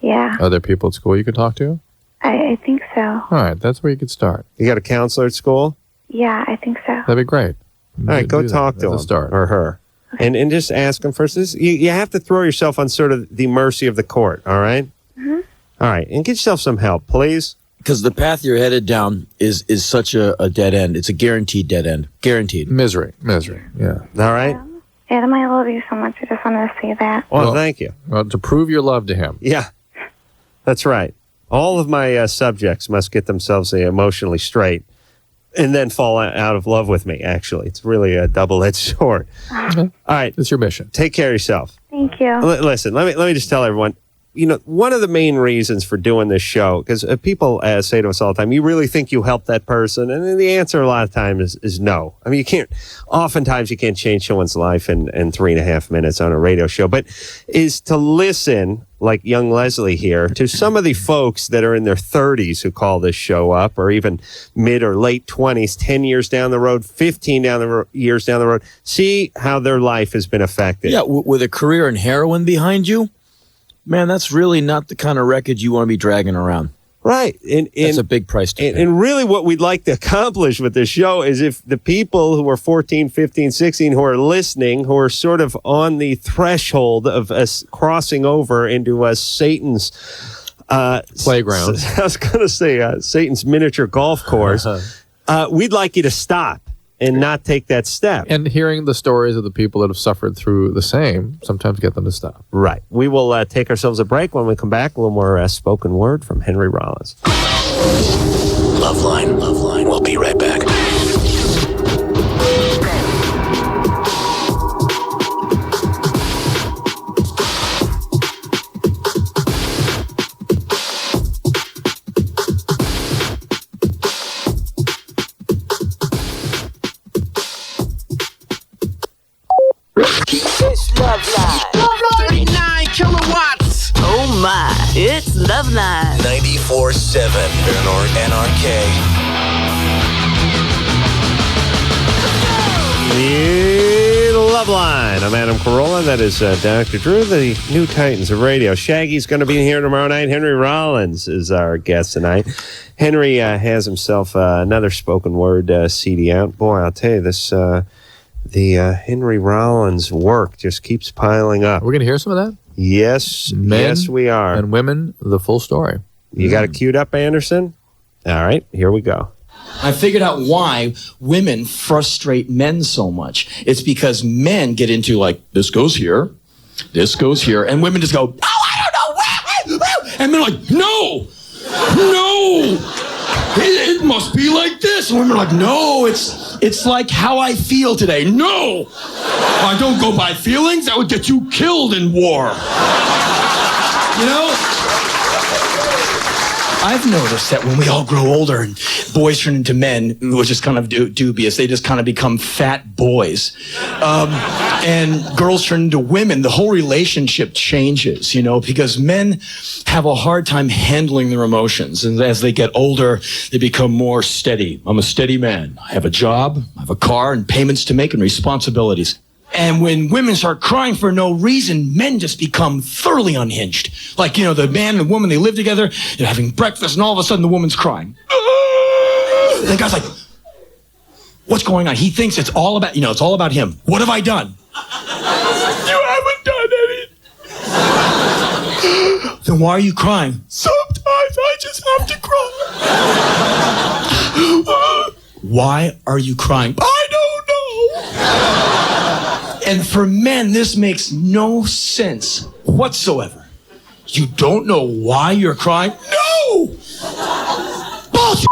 Yeah. Are there people at school you can talk to? I think so. All right, that's where you could start. You got a counselor at school? Yeah, I think so. That'd be great. All right, go talk to him or her. And just ask them first. You have to throw yourself on sort of the mercy of the court, all right? Mm-hmm. All right, and get yourself some help, please. Because the path you're headed down is such a dead end. It's a guaranteed dead end. Guaranteed. Misery. Yeah. All right? Adam, I love you so much. I just wanted to say that. Well, thank you. Well, to prove your love to him. Yeah, that's right. All of my subjects must get themselves emotionally straight and then fall out of love with me, actually. It's really a double-edged sword. All right. It's your mission. Take care of yourself. Thank you. Listen, let me just tell everyone, one of the main reasons for doing this show, because people say to us all the time, you really think you helped that person? And the answer a lot of times is no. I mean, oftentimes you can't change someone's life in 3.5 minutes on a radio show, but is to listen, like young Leslie here, to some of the folks that are in their 30s who call this show up, or even mid or late 20s, 10 years down the road, 15 years down the road, see how their life has been affected. Yeah, with a career in heroin behind you, man, that's really not the kind of wreckage you want to be dragging around. Right. That's a big price to pay. And really what we'd like to accomplish with this show is if the people who are 14, 15, 16, who are listening, who are sort of on the threshold of us crossing over into Satan's playground. I was going to say Satan's miniature golf course. We'd like you to stop and not take that step. And hearing the stories of the people that have suffered through the same sometimes get them to stop. Right. We will take ourselves a break. When we come back, a little more spoken word from Henry Rollins. LoveLine. We'll be right back. It's LoveLine. 39 kilowatts. Oh my, it's LoveLine. 94.7 KNRK. LoveLine. I'm Adam Carolla. That is Dr. Drew, the new Titans of radio. Shaggy's going to be here tomorrow night. Henry Rollins is our guest tonight. Henry has himself another spoken word CD out. Boy, I'll tell you, this the Henry Rollins work just keeps piling up. We're going to hear some of that? Yes. Men yes, we are. And women, the full story. You got it queued up, Anderson? All right, here we go. I figured out why women frustrate men so much. It's because men get into like, this goes here, and women just go, oh, I don't know, and they're like, no, it must be like this. And women are like, no, it's like how I feel today. No, I don't go by feelings. That would get you killed in war. You know? I've noticed that when we all grow older and boys turn into men, which is kind of dubious, they just kind of become fat boys. And girls turn into women, the whole relationship changes, you know, because men have a hard time handling their emotions. And as they get older, they become more steady. I'm a steady man. I have a job, I have a car, and payments to make and responsibilities. And when women start crying for no reason, men just become thoroughly unhinged. Like, you know, the man and the woman, they live together, they're having breakfast, and all of a sudden the woman's crying. And the guy's like, What's going on? He thinks it's all about, it's all about him. What have I done? You haven't done anything. Then why are you crying? Sometimes I just have to cry. Why are you crying? I don't know. And for men, this makes no sense whatsoever. You don't know why you're crying? No! Bullshit!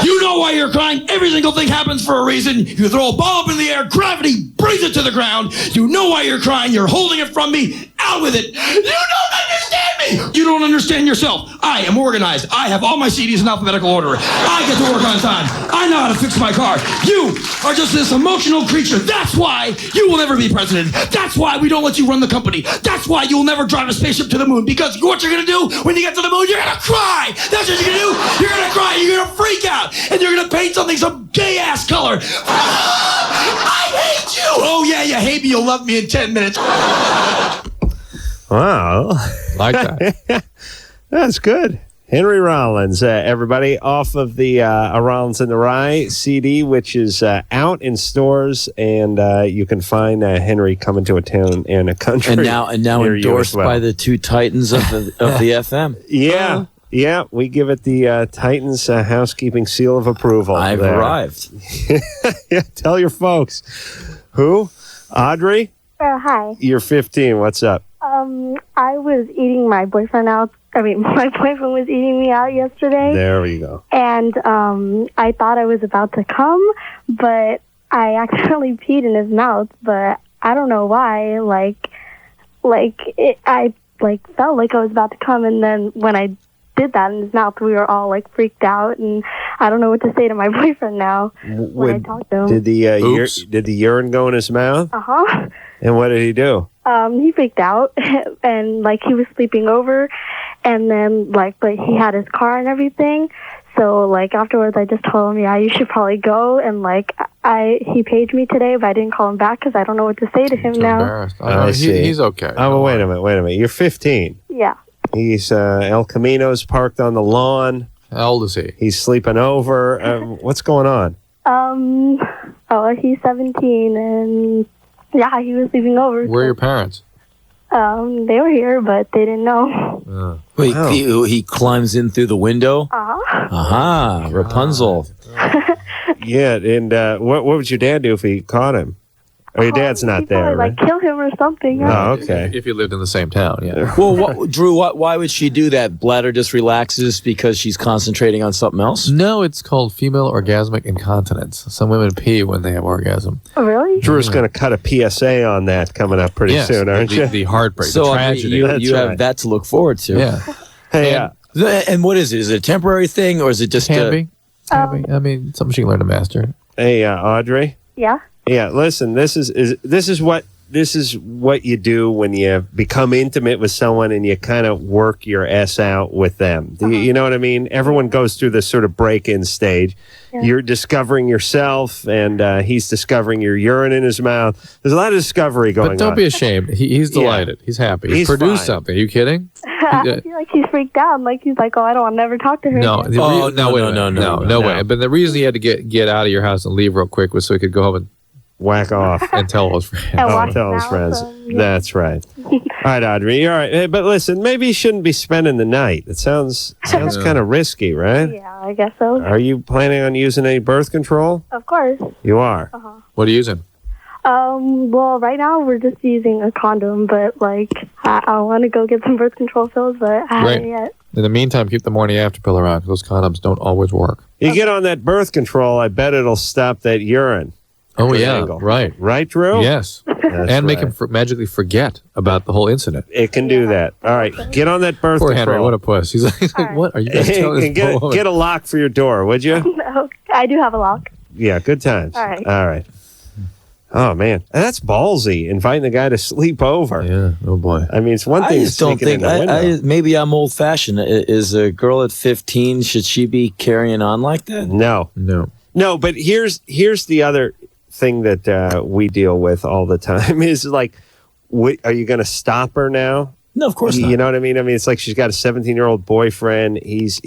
You know why you're crying. Every single thing happens for a reason. You throw a ball up in the air, gravity brings it to the ground. You know why you're crying. You're holding it from me. Out with it. You don't understand me. You don't understand yourself. I am organized. I have all my CDs in alphabetical order. I get to work on time. I know how to fix my car. You are just this emotional creature. That's why you will never be president. That's why we don't let you run the company. That's why you'll never drive a spaceship to the moon. Because what you're going to do when you get to the moon, you're going to cry. That's what you're going to do. You're going to cry. You're going to freak out. And you're going to paint something some gay-ass color. I hate you. Oh, yeah, you hate me. You'll love me in 10 minutes. Wow. Like that. That's good. Henry Rollins, everybody, off of the Rollins in the Rye CD, which is out in stores, and you can find Henry coming to a town and a country. And now endorsed by the two titans of the FM. Yeah. Yeah, we give it the Titans housekeeping seal of approval. I've arrived. Yeah, tell your folks. Who? Audrey? Hi. You're 15. What's up? I was eating my boyfriend out. I mean, my boyfriend was eating me out yesterday. There we go. And I thought I was about to come, but I accidentally peed in his mouth. But I don't know why. I felt like I was about to come, and then when I did that in his mouth, we were all freaked out, and I don't know what to say to my boyfriend now when I talk to him. Did the urine go in his mouth? Uh-huh. And what did he do? He freaked out, and he was sleeping over, and then but he had his car and everything. So afterwards, I just told him, yeah, you should probably go. And he paged me today, but I didn't call him back because I don't know what to say to him now. Embarrassed. I see. He's okay. Oh, well, wait a minute. You're 15. Yeah. He's El Camino's parked on the lawn. How old is he? He's sleeping over. What's going on? He's 17, and yeah, he was sleeping over. Where are your parents? They were here, but they didn't know. Wait, he climbs in through the window? Aha, Rapunzel. Yeah, and what would your dad do if he caught him? Or your dad's not there, right? Kill him or something. Oh, okay. If you lived in the same town, yeah. Well, Drew, why would she do that? Bladder just relaxes because she's concentrating on something else? No, it's called female orgasmic incontinence. Some women pee when they have orgasm. Oh, really? Drew's going to cut a PSA on that coming up pretty soon, aren't you? The heartbreak, so the tragedy. You have that to look forward to. Yeah. Hey, and what is it? Is it a temporary thing, or is it just Can be. I mean, something she can learn to master. Hey, Audrey. Yeah. Yeah, listen, this is what you do when you become intimate with someone and you kind of work your ass out with them. You know what I mean? Everyone goes through this sort of break-in stage. Yeah. You're discovering yourself, and he's discovering your urine in his mouth. There's a lot of discovery going on. But don't be ashamed. He's delighted. Yeah. He's happy. He's produced something. Are you kidding? I feel like he's freaked out. He's like, oh, I'll never talk to her. No, again. No way. But the reason he had to get out of your house and leave real quick was so he could go home and whack off and tell his friends. Tell his friends. That's right. All right, Audrey. You're all right. Hey, but listen, maybe you shouldn't be spending the night. It sounds kind of risky, right? Yeah, I guess so. Are you planning on using any birth control? Of course. You are? Uh-huh. What are you using? Well, right now we're just using a condom, but I want to go get some birth control pills, but I haven't yet. In the meantime, keep the morning after pill around because those condoms don't always work. You get on that birth control, I bet it'll stop that urine. Oh, yeah. Angle. Right. Right, Drew? Yes. And make him magically forget about the whole incident. It can do that. All right. Get on that birth Poor control. Henry, what a puss. He's like, what are you guys telling and get a lock for your door, would you? No, I do have a lock. Yeah, good times. All right. All right. Oh, man. That's ballsy, inviting the guy to sleep over. Yeah. Oh, boy. I mean, it's one thing I just don't think, maybe I'm old-fashioned. Is a girl at 15, should she be carrying on like that? No. No, but here's the other thing that we deal with all the time is are you going to stop her now? No, of course not. You know what I mean? I mean, it's like she's got a 17-year-old boyfriend. He's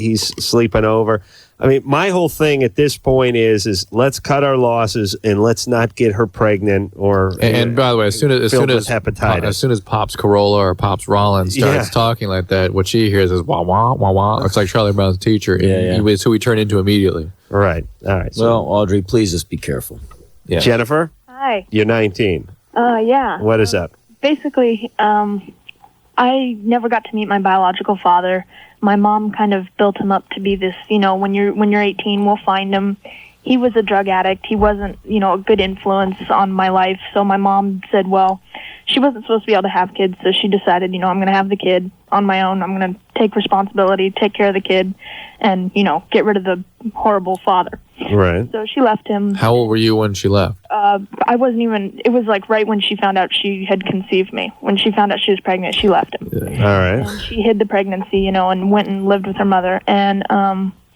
sleeping over. I mean, my whole thing at this point is let's cut our losses and let's not get her pregnant or and by the way, as soon as hepatitis. As soon as Pops Corolla or Pops Rollins starts talking like that, what she hears is wah wah wah wah. It's like Charlie Brown's teacher. It's who we turn into immediately. Right. All right. So, well, Audrey, please just be careful. Yeah. Jennifer, Hi. you're 19. Yeah. What is up? Basically, I never got to meet my biological father. My mom kind of built him up to be this, when you're 18, we'll find him. He was a drug addict. He wasn't, a good influence on my life. So my mom said, well, she wasn't supposed to be able to have kids. So she decided, I'm going to have the kid on my own. I'm going to take responsibility, take care of the kid, and, get rid of the horrible father. Right. So she left him. How old were you when she left? I wasn't even, it was like right when she found out she had conceived me. When she found out she was pregnant, she left him. All right. And she hid the pregnancy, and went and lived with her mother. And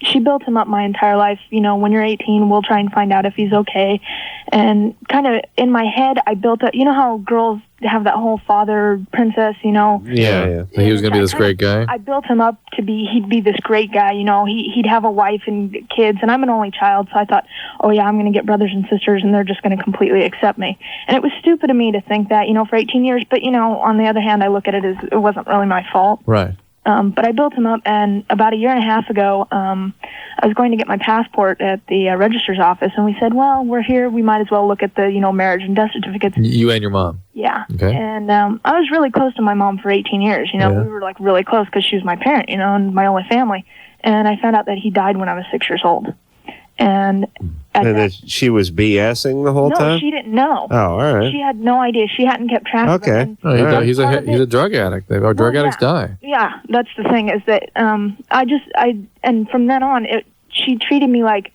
she built him up my entire life. When you're 18, we'll try and find out if he's okay. And kind of in my head, I built up, how girls have that whole father princess, Yeah. So he was going to be this great guy? I built him up to he'd be this great guy, he'd have a wife and kids, and I'm an only child, so I thought, oh yeah, I'm going to get brothers and sisters, and they're just going to completely accept me. And it was stupid of me to think that, for 18 years, but, on the other hand, I look at it as it wasn't really my fault. Right. But I built him up, and about a year and a half ago, I was going to get my passport at the registrar's office, and we said, well, we're here, we might as well look at the, marriage and death certificates. You and your mom? Yeah. Okay. And I was really close to my mom for 18 years. We were like really close because she was my parent, and my only family. And I found out that he died when I was 6 years old. And that she was BSing the whole time? No, she didn't know. Oh, all right. She had no idea. She hadn't kept track of it. Okay. He's a drug addict. Our drug addicts die. Yeah, that's the thing is that and from then on, she treated me like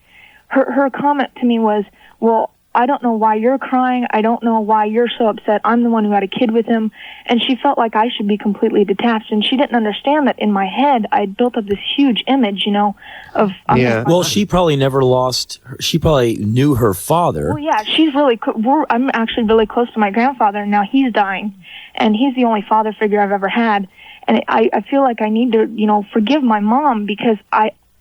her comment to me was, well, I don't know why you're crying. I don't know why you're so upset. I'm the one who had a kid with him. And she felt like I should be completely detached. And she didn't understand that in my head, I'd built up this huge image, of... Yeah. Well, she probably never lost... She probably knew her father. Well, yeah, she's really... I'm actually really close to my grandfather, and now he's dying. And he's the only father figure I've ever had. And I feel like I need to, forgive my mom because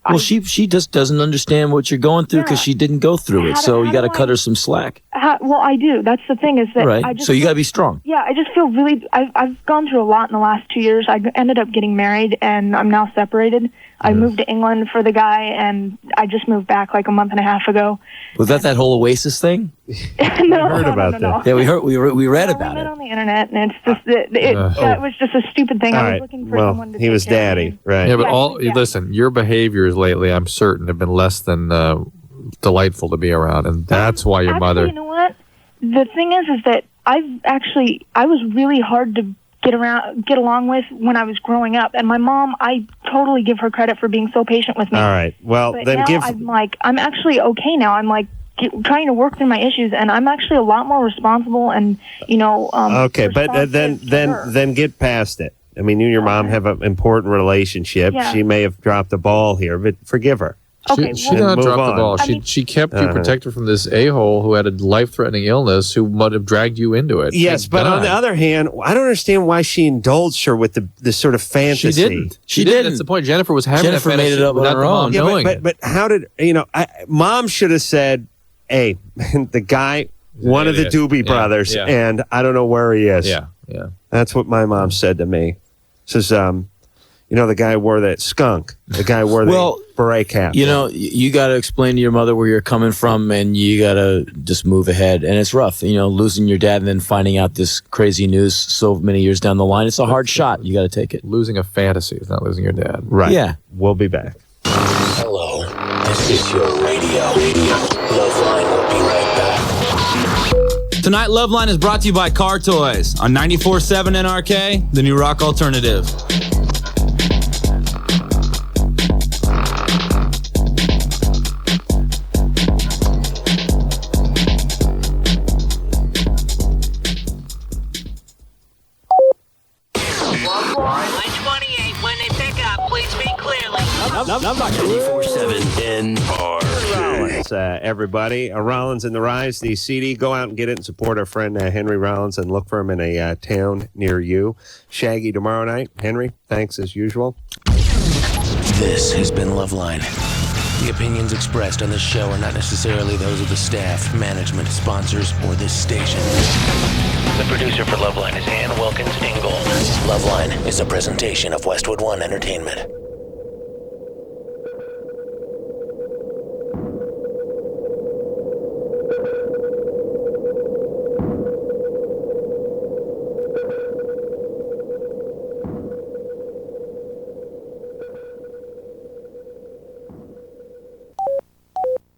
Well, she just doesn't understand what you're going through because she didn't go through it. So you got to cut her some slack. Well, I do. That's the thing is that right. So you got to be strong. Yeah, I just feel really. I've gone through a lot in the last 2 years. I ended up getting married, and I'm now separated. I moved to England for the guy, and I just moved back like a month and a half ago. Was that whole Oasis thing? No, heard about that. Yeah, we read about it. We met on the internet, and it's just it was just a stupid thing. I was looking for someone to. He was daddy, right? Yeah, but listen, your behaviors lately, I'm certain, have been less than delightful to be around, and that's why your mother. You know what? The thing is that I was really hard to get along with when I was growing up, and my mom, I totally give her credit for being so patient with me. All right, well but then now I'm actually okay now. I'm like trying to work through my issues, and I'm actually a lot more responsible, and okay, but then get past it. I mean, you and your mom have an important relationship. Yeah. She may have dropped the ball here, but forgive her. Okay, she did not drop the ball. She kept you protected from this a-hole who had a life-threatening illness who might have dragged you into it. Yes, but on the other hand, I don't understand why she indulged her with this sort of fantasy. She didn't. She didn't. That's the point. Jennifer was having Jennifer that made it up on her own. Yeah, but how did Mom should have said, "Hey, the guy, one of the Doobie Brothers, and I don't know where he is." Yeah. That's what my mom said to me. Says, the guy wore that skunk. The guy wore the beret cap. You got to explain to your mother where you're coming from, and you got to just move ahead. And it's rough, losing your dad and then finding out this crazy news so many years down the line. It's a hard shot. You got to take it. Losing a fantasy is not losing your dad. Right. Yeah. We'll be back. Hello, this is your radio. LoveLine will be right back. Tonight, LoveLine is brought to you by Car Toys on 94.7 NRK, the new rock alternative. Number 24/7 NRK. everybody. Rollins and the Rise, the CD. Go out and get it and support our friend Henry Rollins and look for him in a town near you. Shaggy tomorrow night. Henry, thanks as usual. This has been LoveLine. The opinions expressed on this show are not necessarily those of the staff, management, sponsors, or this station. The producer for LoveLine is Ann Wilkins Ingold. LoveLine is a presentation of Westwood One Entertainment.